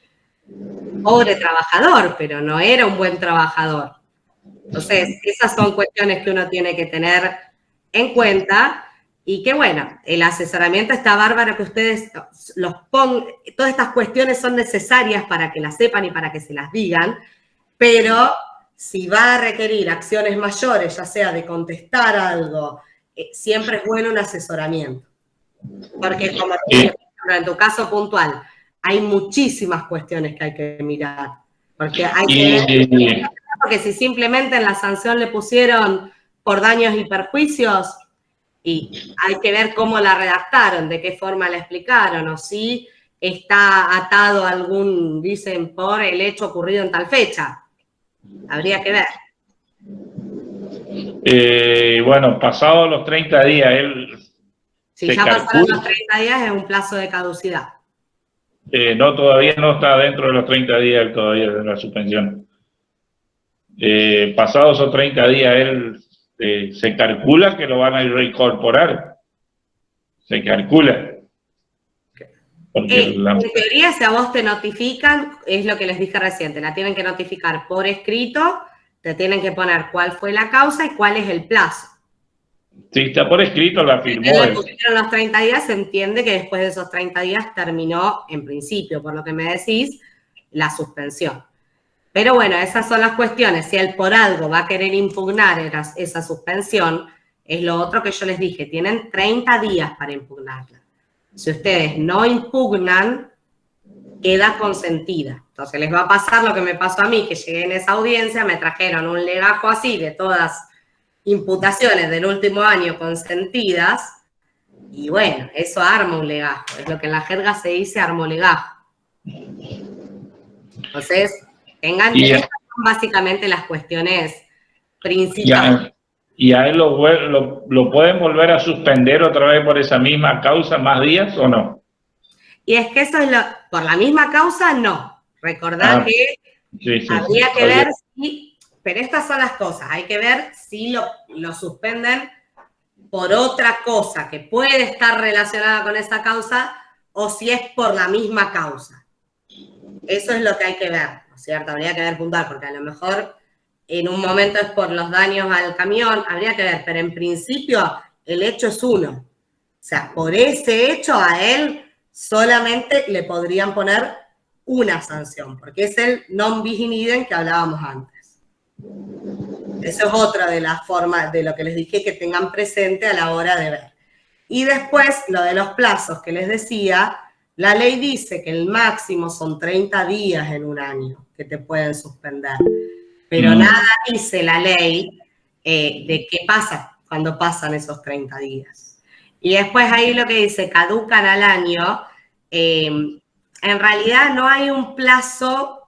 pobre trabajador, pero no era un buen trabajador. Entonces, esas son cuestiones que uno tiene que tener en cuenta y que, bueno, el asesoramiento está bárbaro que ustedes los pongan, todas estas cuestiones son necesarias para que las sepan y para que se las digan, pero si va a requerir acciones mayores, ya sea de contestar algo, siempre es bueno un asesoramiento. Porque como en tu caso puntual, hay muchísimas cuestiones que hay que mirar. Porque hay que ver que si simplemente en la sanción le pusieron por daños y perjuicios, y hay que ver cómo la redactaron, de qué forma la explicaron, o si está atado a algún, dicen, por el hecho ocurrido en tal fecha. Habría que ver. Bueno, pasados los 30 días, él... Si ya pasaron los 30 días, es un plazo de caducidad. No, todavía no está dentro de los 30 días todavía de la suspensión. Pasados esos 30 días, él se calcula que lo van a reincorporar. Se calcula. En teoría, si a vos te notifican, es lo que les dije recién, te la tienen que notificar por escrito, te tienen que poner cuál fue la causa y cuál es el plazo. Sí, está por escrito, la firmó. Si le pusieron los 30 días, se entiende que después de esos 30 días terminó, en principio, por lo que me decís, la suspensión. Pero bueno, esas son las cuestiones. Si él por algo va a querer impugnar esa suspensión, es lo otro que yo les dije, tienen 30 días para impugnarla. Si ustedes no impugnan, queda consentida. Entonces les va a pasar lo que me pasó a mí, que llegué en esa audiencia, me trajeron un legajo así de todas imputaciones del último año consentidas, y bueno, eso arma un legajo, es lo que en la jerga se dice armó legajo. Entonces, estas son básicamente las cuestiones principales. ¿Y a él lo pueden volver a suspender otra vez por esa misma causa, más días o no? Y es que eso es por la misma causa, no. Recordad que habría que ver si... Pero estas son las cosas, hay que ver si lo suspenden por otra cosa que puede estar relacionada con esa causa o si es por la misma causa. Eso es lo que hay que ver, ¿no es cierto? Habría que ver puntual, porque a lo mejor en un momento es por los daños al camión, habría que ver, pero en principio el hecho es uno. O sea, por ese hecho a él solamente le podrían poner una sanción, porque es el non bis in idem que hablábamos antes. Eso es otra de las formas de lo que les dije que tengan presente a la hora de ver. Y después, lo de los plazos que les decía, la ley dice que el máximo son 30 días en un año que te pueden suspender. Pero nada dice la ley de qué pasa cuando pasan esos 30 días. Y después ahí lo que dice, caducan al año. En realidad no hay un plazo.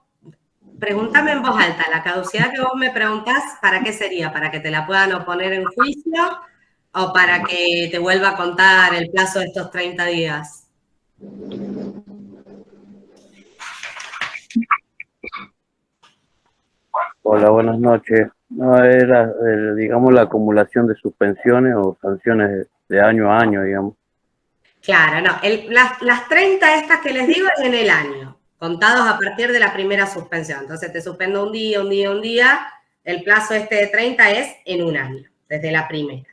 Pregúntame en voz alta, la caducidad que vos me preguntás, ¿para qué sería? ¿Para que te la puedan oponer en juicio o para que te vuelva a contar el plazo de estos 30 días? Hola, buenas noches. No, era, digamos, la acumulación de suspensiones o sanciones de año a año, digamos. Claro, no. Las 30 estas que les digo es en el año, contados a partir de la primera suspensión. Entonces te suspendo un día, el plazo de 30 es en un año, desde la primera.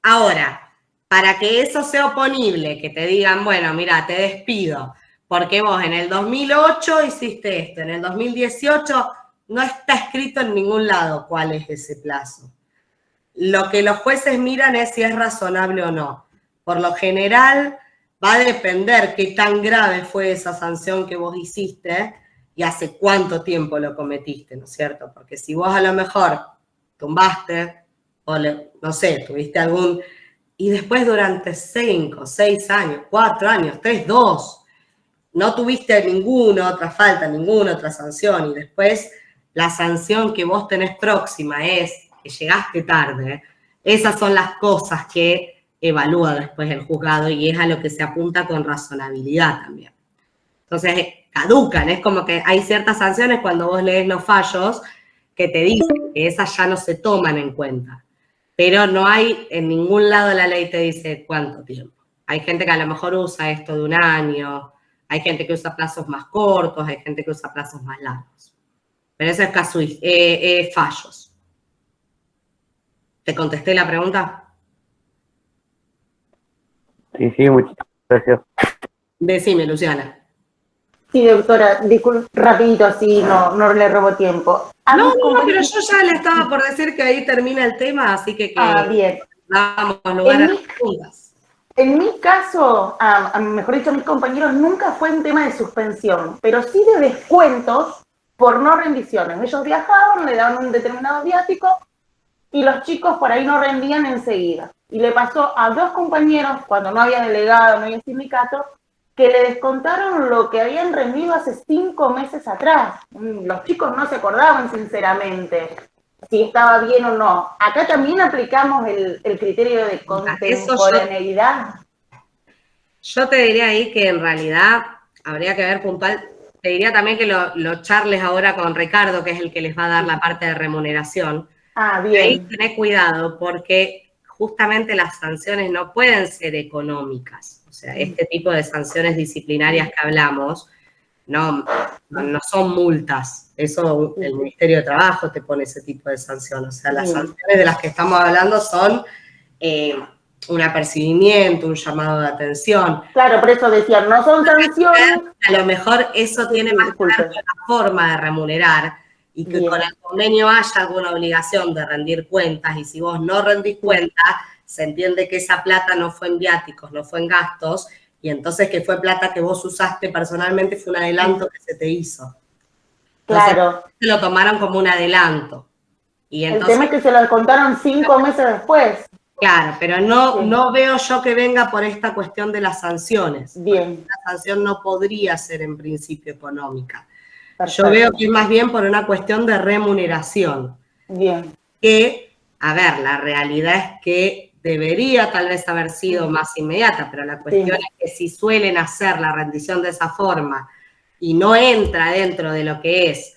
Ahora, para que eso sea oponible, que te digan, bueno, mira, te despido, porque vos en el 2008 hiciste esto, en el 2018 no está escrito en ningún lado cuál es ese plazo. Lo que los jueces miran es si es razonable o no. Por lo general, va a depender qué tan grave fue esa sanción que vos hiciste y hace cuánto tiempo lo cometiste, ¿no es cierto? Porque si vos a lo mejor tumbaste, o no sé, tuviste algún... Y después durante 5, 6 años, 4 años, 3, 2, no tuviste ninguna otra falta, ninguna otra sanción, y después la sanción que vos tenés próxima es que llegaste tarde, esas son las cosas que evalúa después el juzgado y es a lo que se apunta con razonabilidad también. Entonces, caducan, es como que hay ciertas sanciones cuando vos lees los fallos que te dicen que esas ya no se toman en cuenta, pero no hay, en ningún lado de la ley te dice cuánto tiempo. Hay gente que a lo mejor usa esto de 1 año, hay gente que usa plazos más cortos, hay gente que usa plazos más largos. Pero eso es fallos. ¿Te contesté la pregunta? Sí, muchas gracias. Decime, Luciana. Sí, doctora, disculpe, rapidito, así no le robo tiempo. No, pero yo ya le estaba por decir que ahí termina el tema, así que bien. damos lugar a las preguntas. En mi caso, mejor dicho, a mis compañeros nunca fue un tema de suspensión, pero sí de descuentos por no rendiciones. Ellos viajaban, le daban un determinado viático y los chicos por ahí no rendían enseguida. Y le pasó a 2 compañeros, cuando no había delegado, no había sindicato, que le descontaron lo que habían rendido hace 5 meses atrás. Los chicos no se acordaban, sinceramente, si estaba bien o no. Acá también aplicamos el criterio de contemporaneidad. Yo te diría ahí que en realidad habría que ver puntual. Te diría también que lo charles ahora con Ricardo, que es el que les va a dar la parte de remuneración. Bien. Ahí tenés cuidado, porque justamente las sanciones no pueden ser económicas. O sea, este tipo de sanciones disciplinarias que hablamos no son multas. Eso el Ministerio de Trabajo te pone ese tipo de sanciones. O sea, las sanciones de las que estamos hablando son un apercibimiento, un llamado de atención. Claro, por eso decían, no son sanciones. A lo mejor eso tiene más que ver con la forma de remunerar y que con el convenio haya alguna obligación de rendir cuentas, y si vos no rendís cuentas, se entiende que esa plata no fue en viáticos, no fue en gastos, y entonces que fue plata que vos usaste personalmente, fue un adelanto que se te hizo. Entonces, claro. Se lo tomaron como un adelanto. Y entonces, el tema es que se lo contaron 5 meses después. Claro, pero no veo yo que venga por esta cuestión de las sanciones. Bien. La sanción no podría ser en principio económica. Perfecto. Yo veo que es más bien por una cuestión de remuneración. Bien. Que, a ver, la realidad es que debería tal vez haber sido más inmediata, pero la cuestión es que si suelen hacer la rendición de esa forma y no entra dentro de lo que es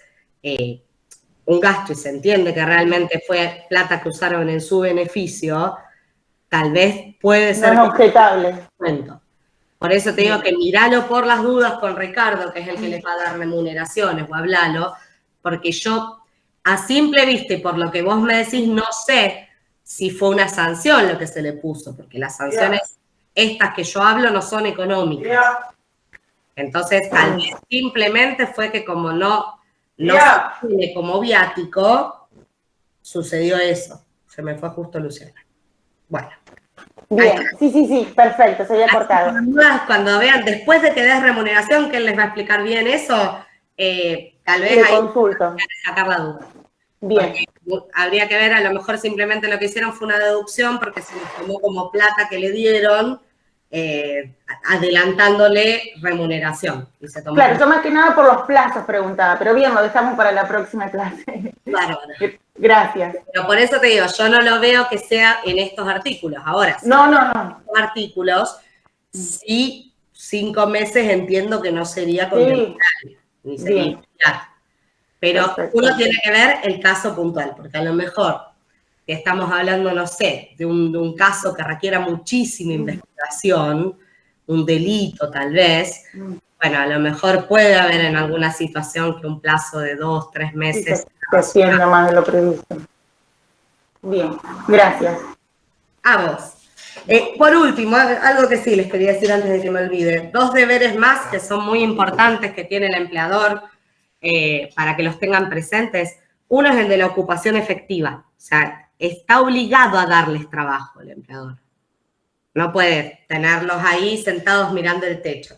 un gasto y se entiende que realmente fue plata que usaron en su beneficio, tal vez puede ser... No es objetable. Por eso te digo que miralo por las dudas con Ricardo, que es el que les va a dar remuneraciones, o hablalo, porque yo a simple vista, y por lo que vos me decís, no sé si fue una sanción lo que se le puso, porque las sanciones estas que yo hablo no son económicas. Entonces, tal vez simplemente fue que como no se tiene como viático, sucedió eso. Se me fue justo Luciana. Bueno. Bien, sí, perfecto, se había cortado. Cuando vean, después de que des remuneración, que él les va a explicar bien eso, tal vez ahí consulto. Sacar la duda. Bien. Porque habría que ver, a lo mejor simplemente lo que hicieron fue una deducción porque se les tomó como plata que le dieron, adelantándole remuneración. Y se tomó claro, yo más que nada por los plazos preguntaba, pero bien, lo dejamos para la próxima clase. Bárbaro. Gracias. Pero por eso te digo, yo no lo veo que sea en estos artículos. Ahora, no. Artículos, sí, 5 meses entiendo que no sería contemporáneo, ni sería inmediato. Pero uno tiene que ver el caso puntual, porque a lo mejor que estamos hablando, no sé, de un caso que requiera muchísima investigación, un delito tal vez, bueno, a lo mejor puede haber en alguna situación que un plazo de 2, 3 meses... Se extienda más de lo previsto. Bien, gracias. A vos. Por último, algo que sí les quería decir antes de que me olvide, 2 deberes más que son muy importantes que tiene el empleador para que los tengan presentes. Uno es el de la ocupación efectiva, o sea, está obligado a darles trabajo el empleador. No puede tenerlos ahí sentados mirando el techo.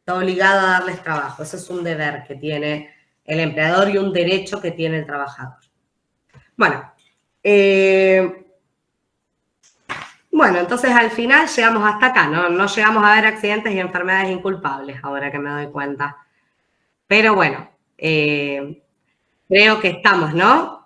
está obligado a darles trabajo. Eso es un deber que tiene el empleador y un derecho que tiene el trabajador. Bueno, entonces al final llegamos hasta acá, ¿no? No llegamos a ver accidentes y enfermedades inculpables, ahora que me doy cuenta. Pero bueno, creo que estamos, ¿no?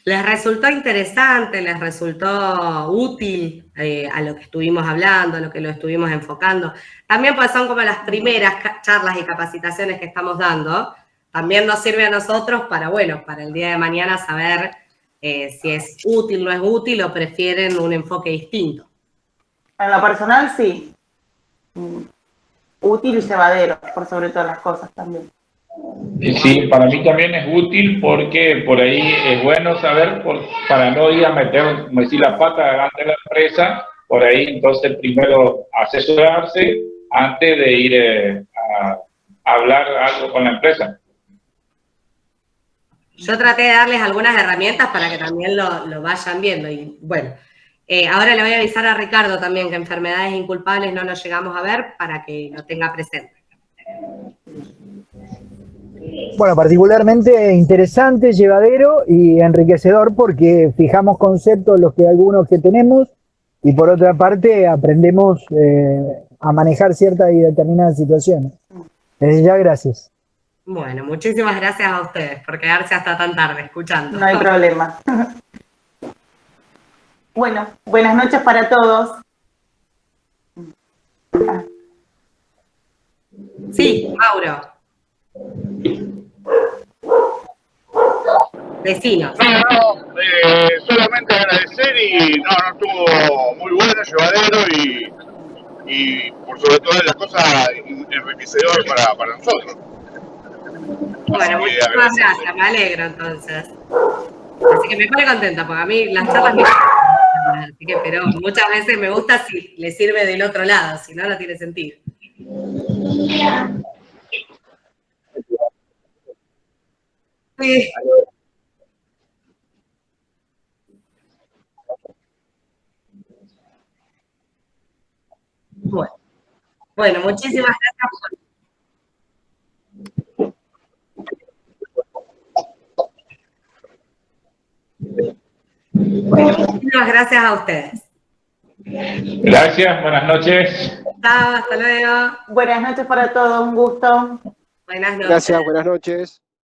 Les resultó interesante, les resultó útil a lo que estuvimos hablando, a lo que lo estuvimos enfocando. También pues son como las primeras charlas y capacitaciones que estamos dando. También nos sirve a nosotros para, bueno, para el día de mañana saber si es útil, no es útil o prefieren un enfoque distinto. En lo personal, sí. Útil y llevadero, por sobre todas las cosas también. Sí, para mí también es útil porque por ahí es bueno saber, para no ir a meter, la pata delante de la empresa, por ahí entonces primero asesorarse antes de ir a hablar algo con la empresa. Yo traté de darles algunas herramientas para que también lo vayan viendo y bueno, ahora le voy a avisar a Ricardo también que enfermedades inculpables no nos llegamos a ver para que lo tenga presente. Bueno, particularmente interesante, llevadero y enriquecedor porque fijamos conceptos algunos que tenemos y por otra parte aprendemos a manejar ciertas y determinadas situaciones. Desde ya, gracias. Bueno, muchísimas gracias a ustedes por quedarse hasta tan tarde escuchando. No hay problema. Bueno, buenas noches para todos. Sí, Mauro. Vecinos. No, solamente agradecer y no estuvo muy bueno, llevadero y por sobre todas las cosas enriquecedor para nosotros. Bueno, muchísimas gracias, me alegro entonces. Así que me pone contenta, porque a mí las charlas me así que, pero muchas veces me gusta si le sirve del otro lado, si no, no tiene sentido. Sí. Bueno, muchísimas gracias. Bueno, muchísimas gracias a ustedes. Gracias, buenas noches. Chao, hasta luego. Buenas noches para todos, un gusto. Buenas noches. Gracias, buenas noches.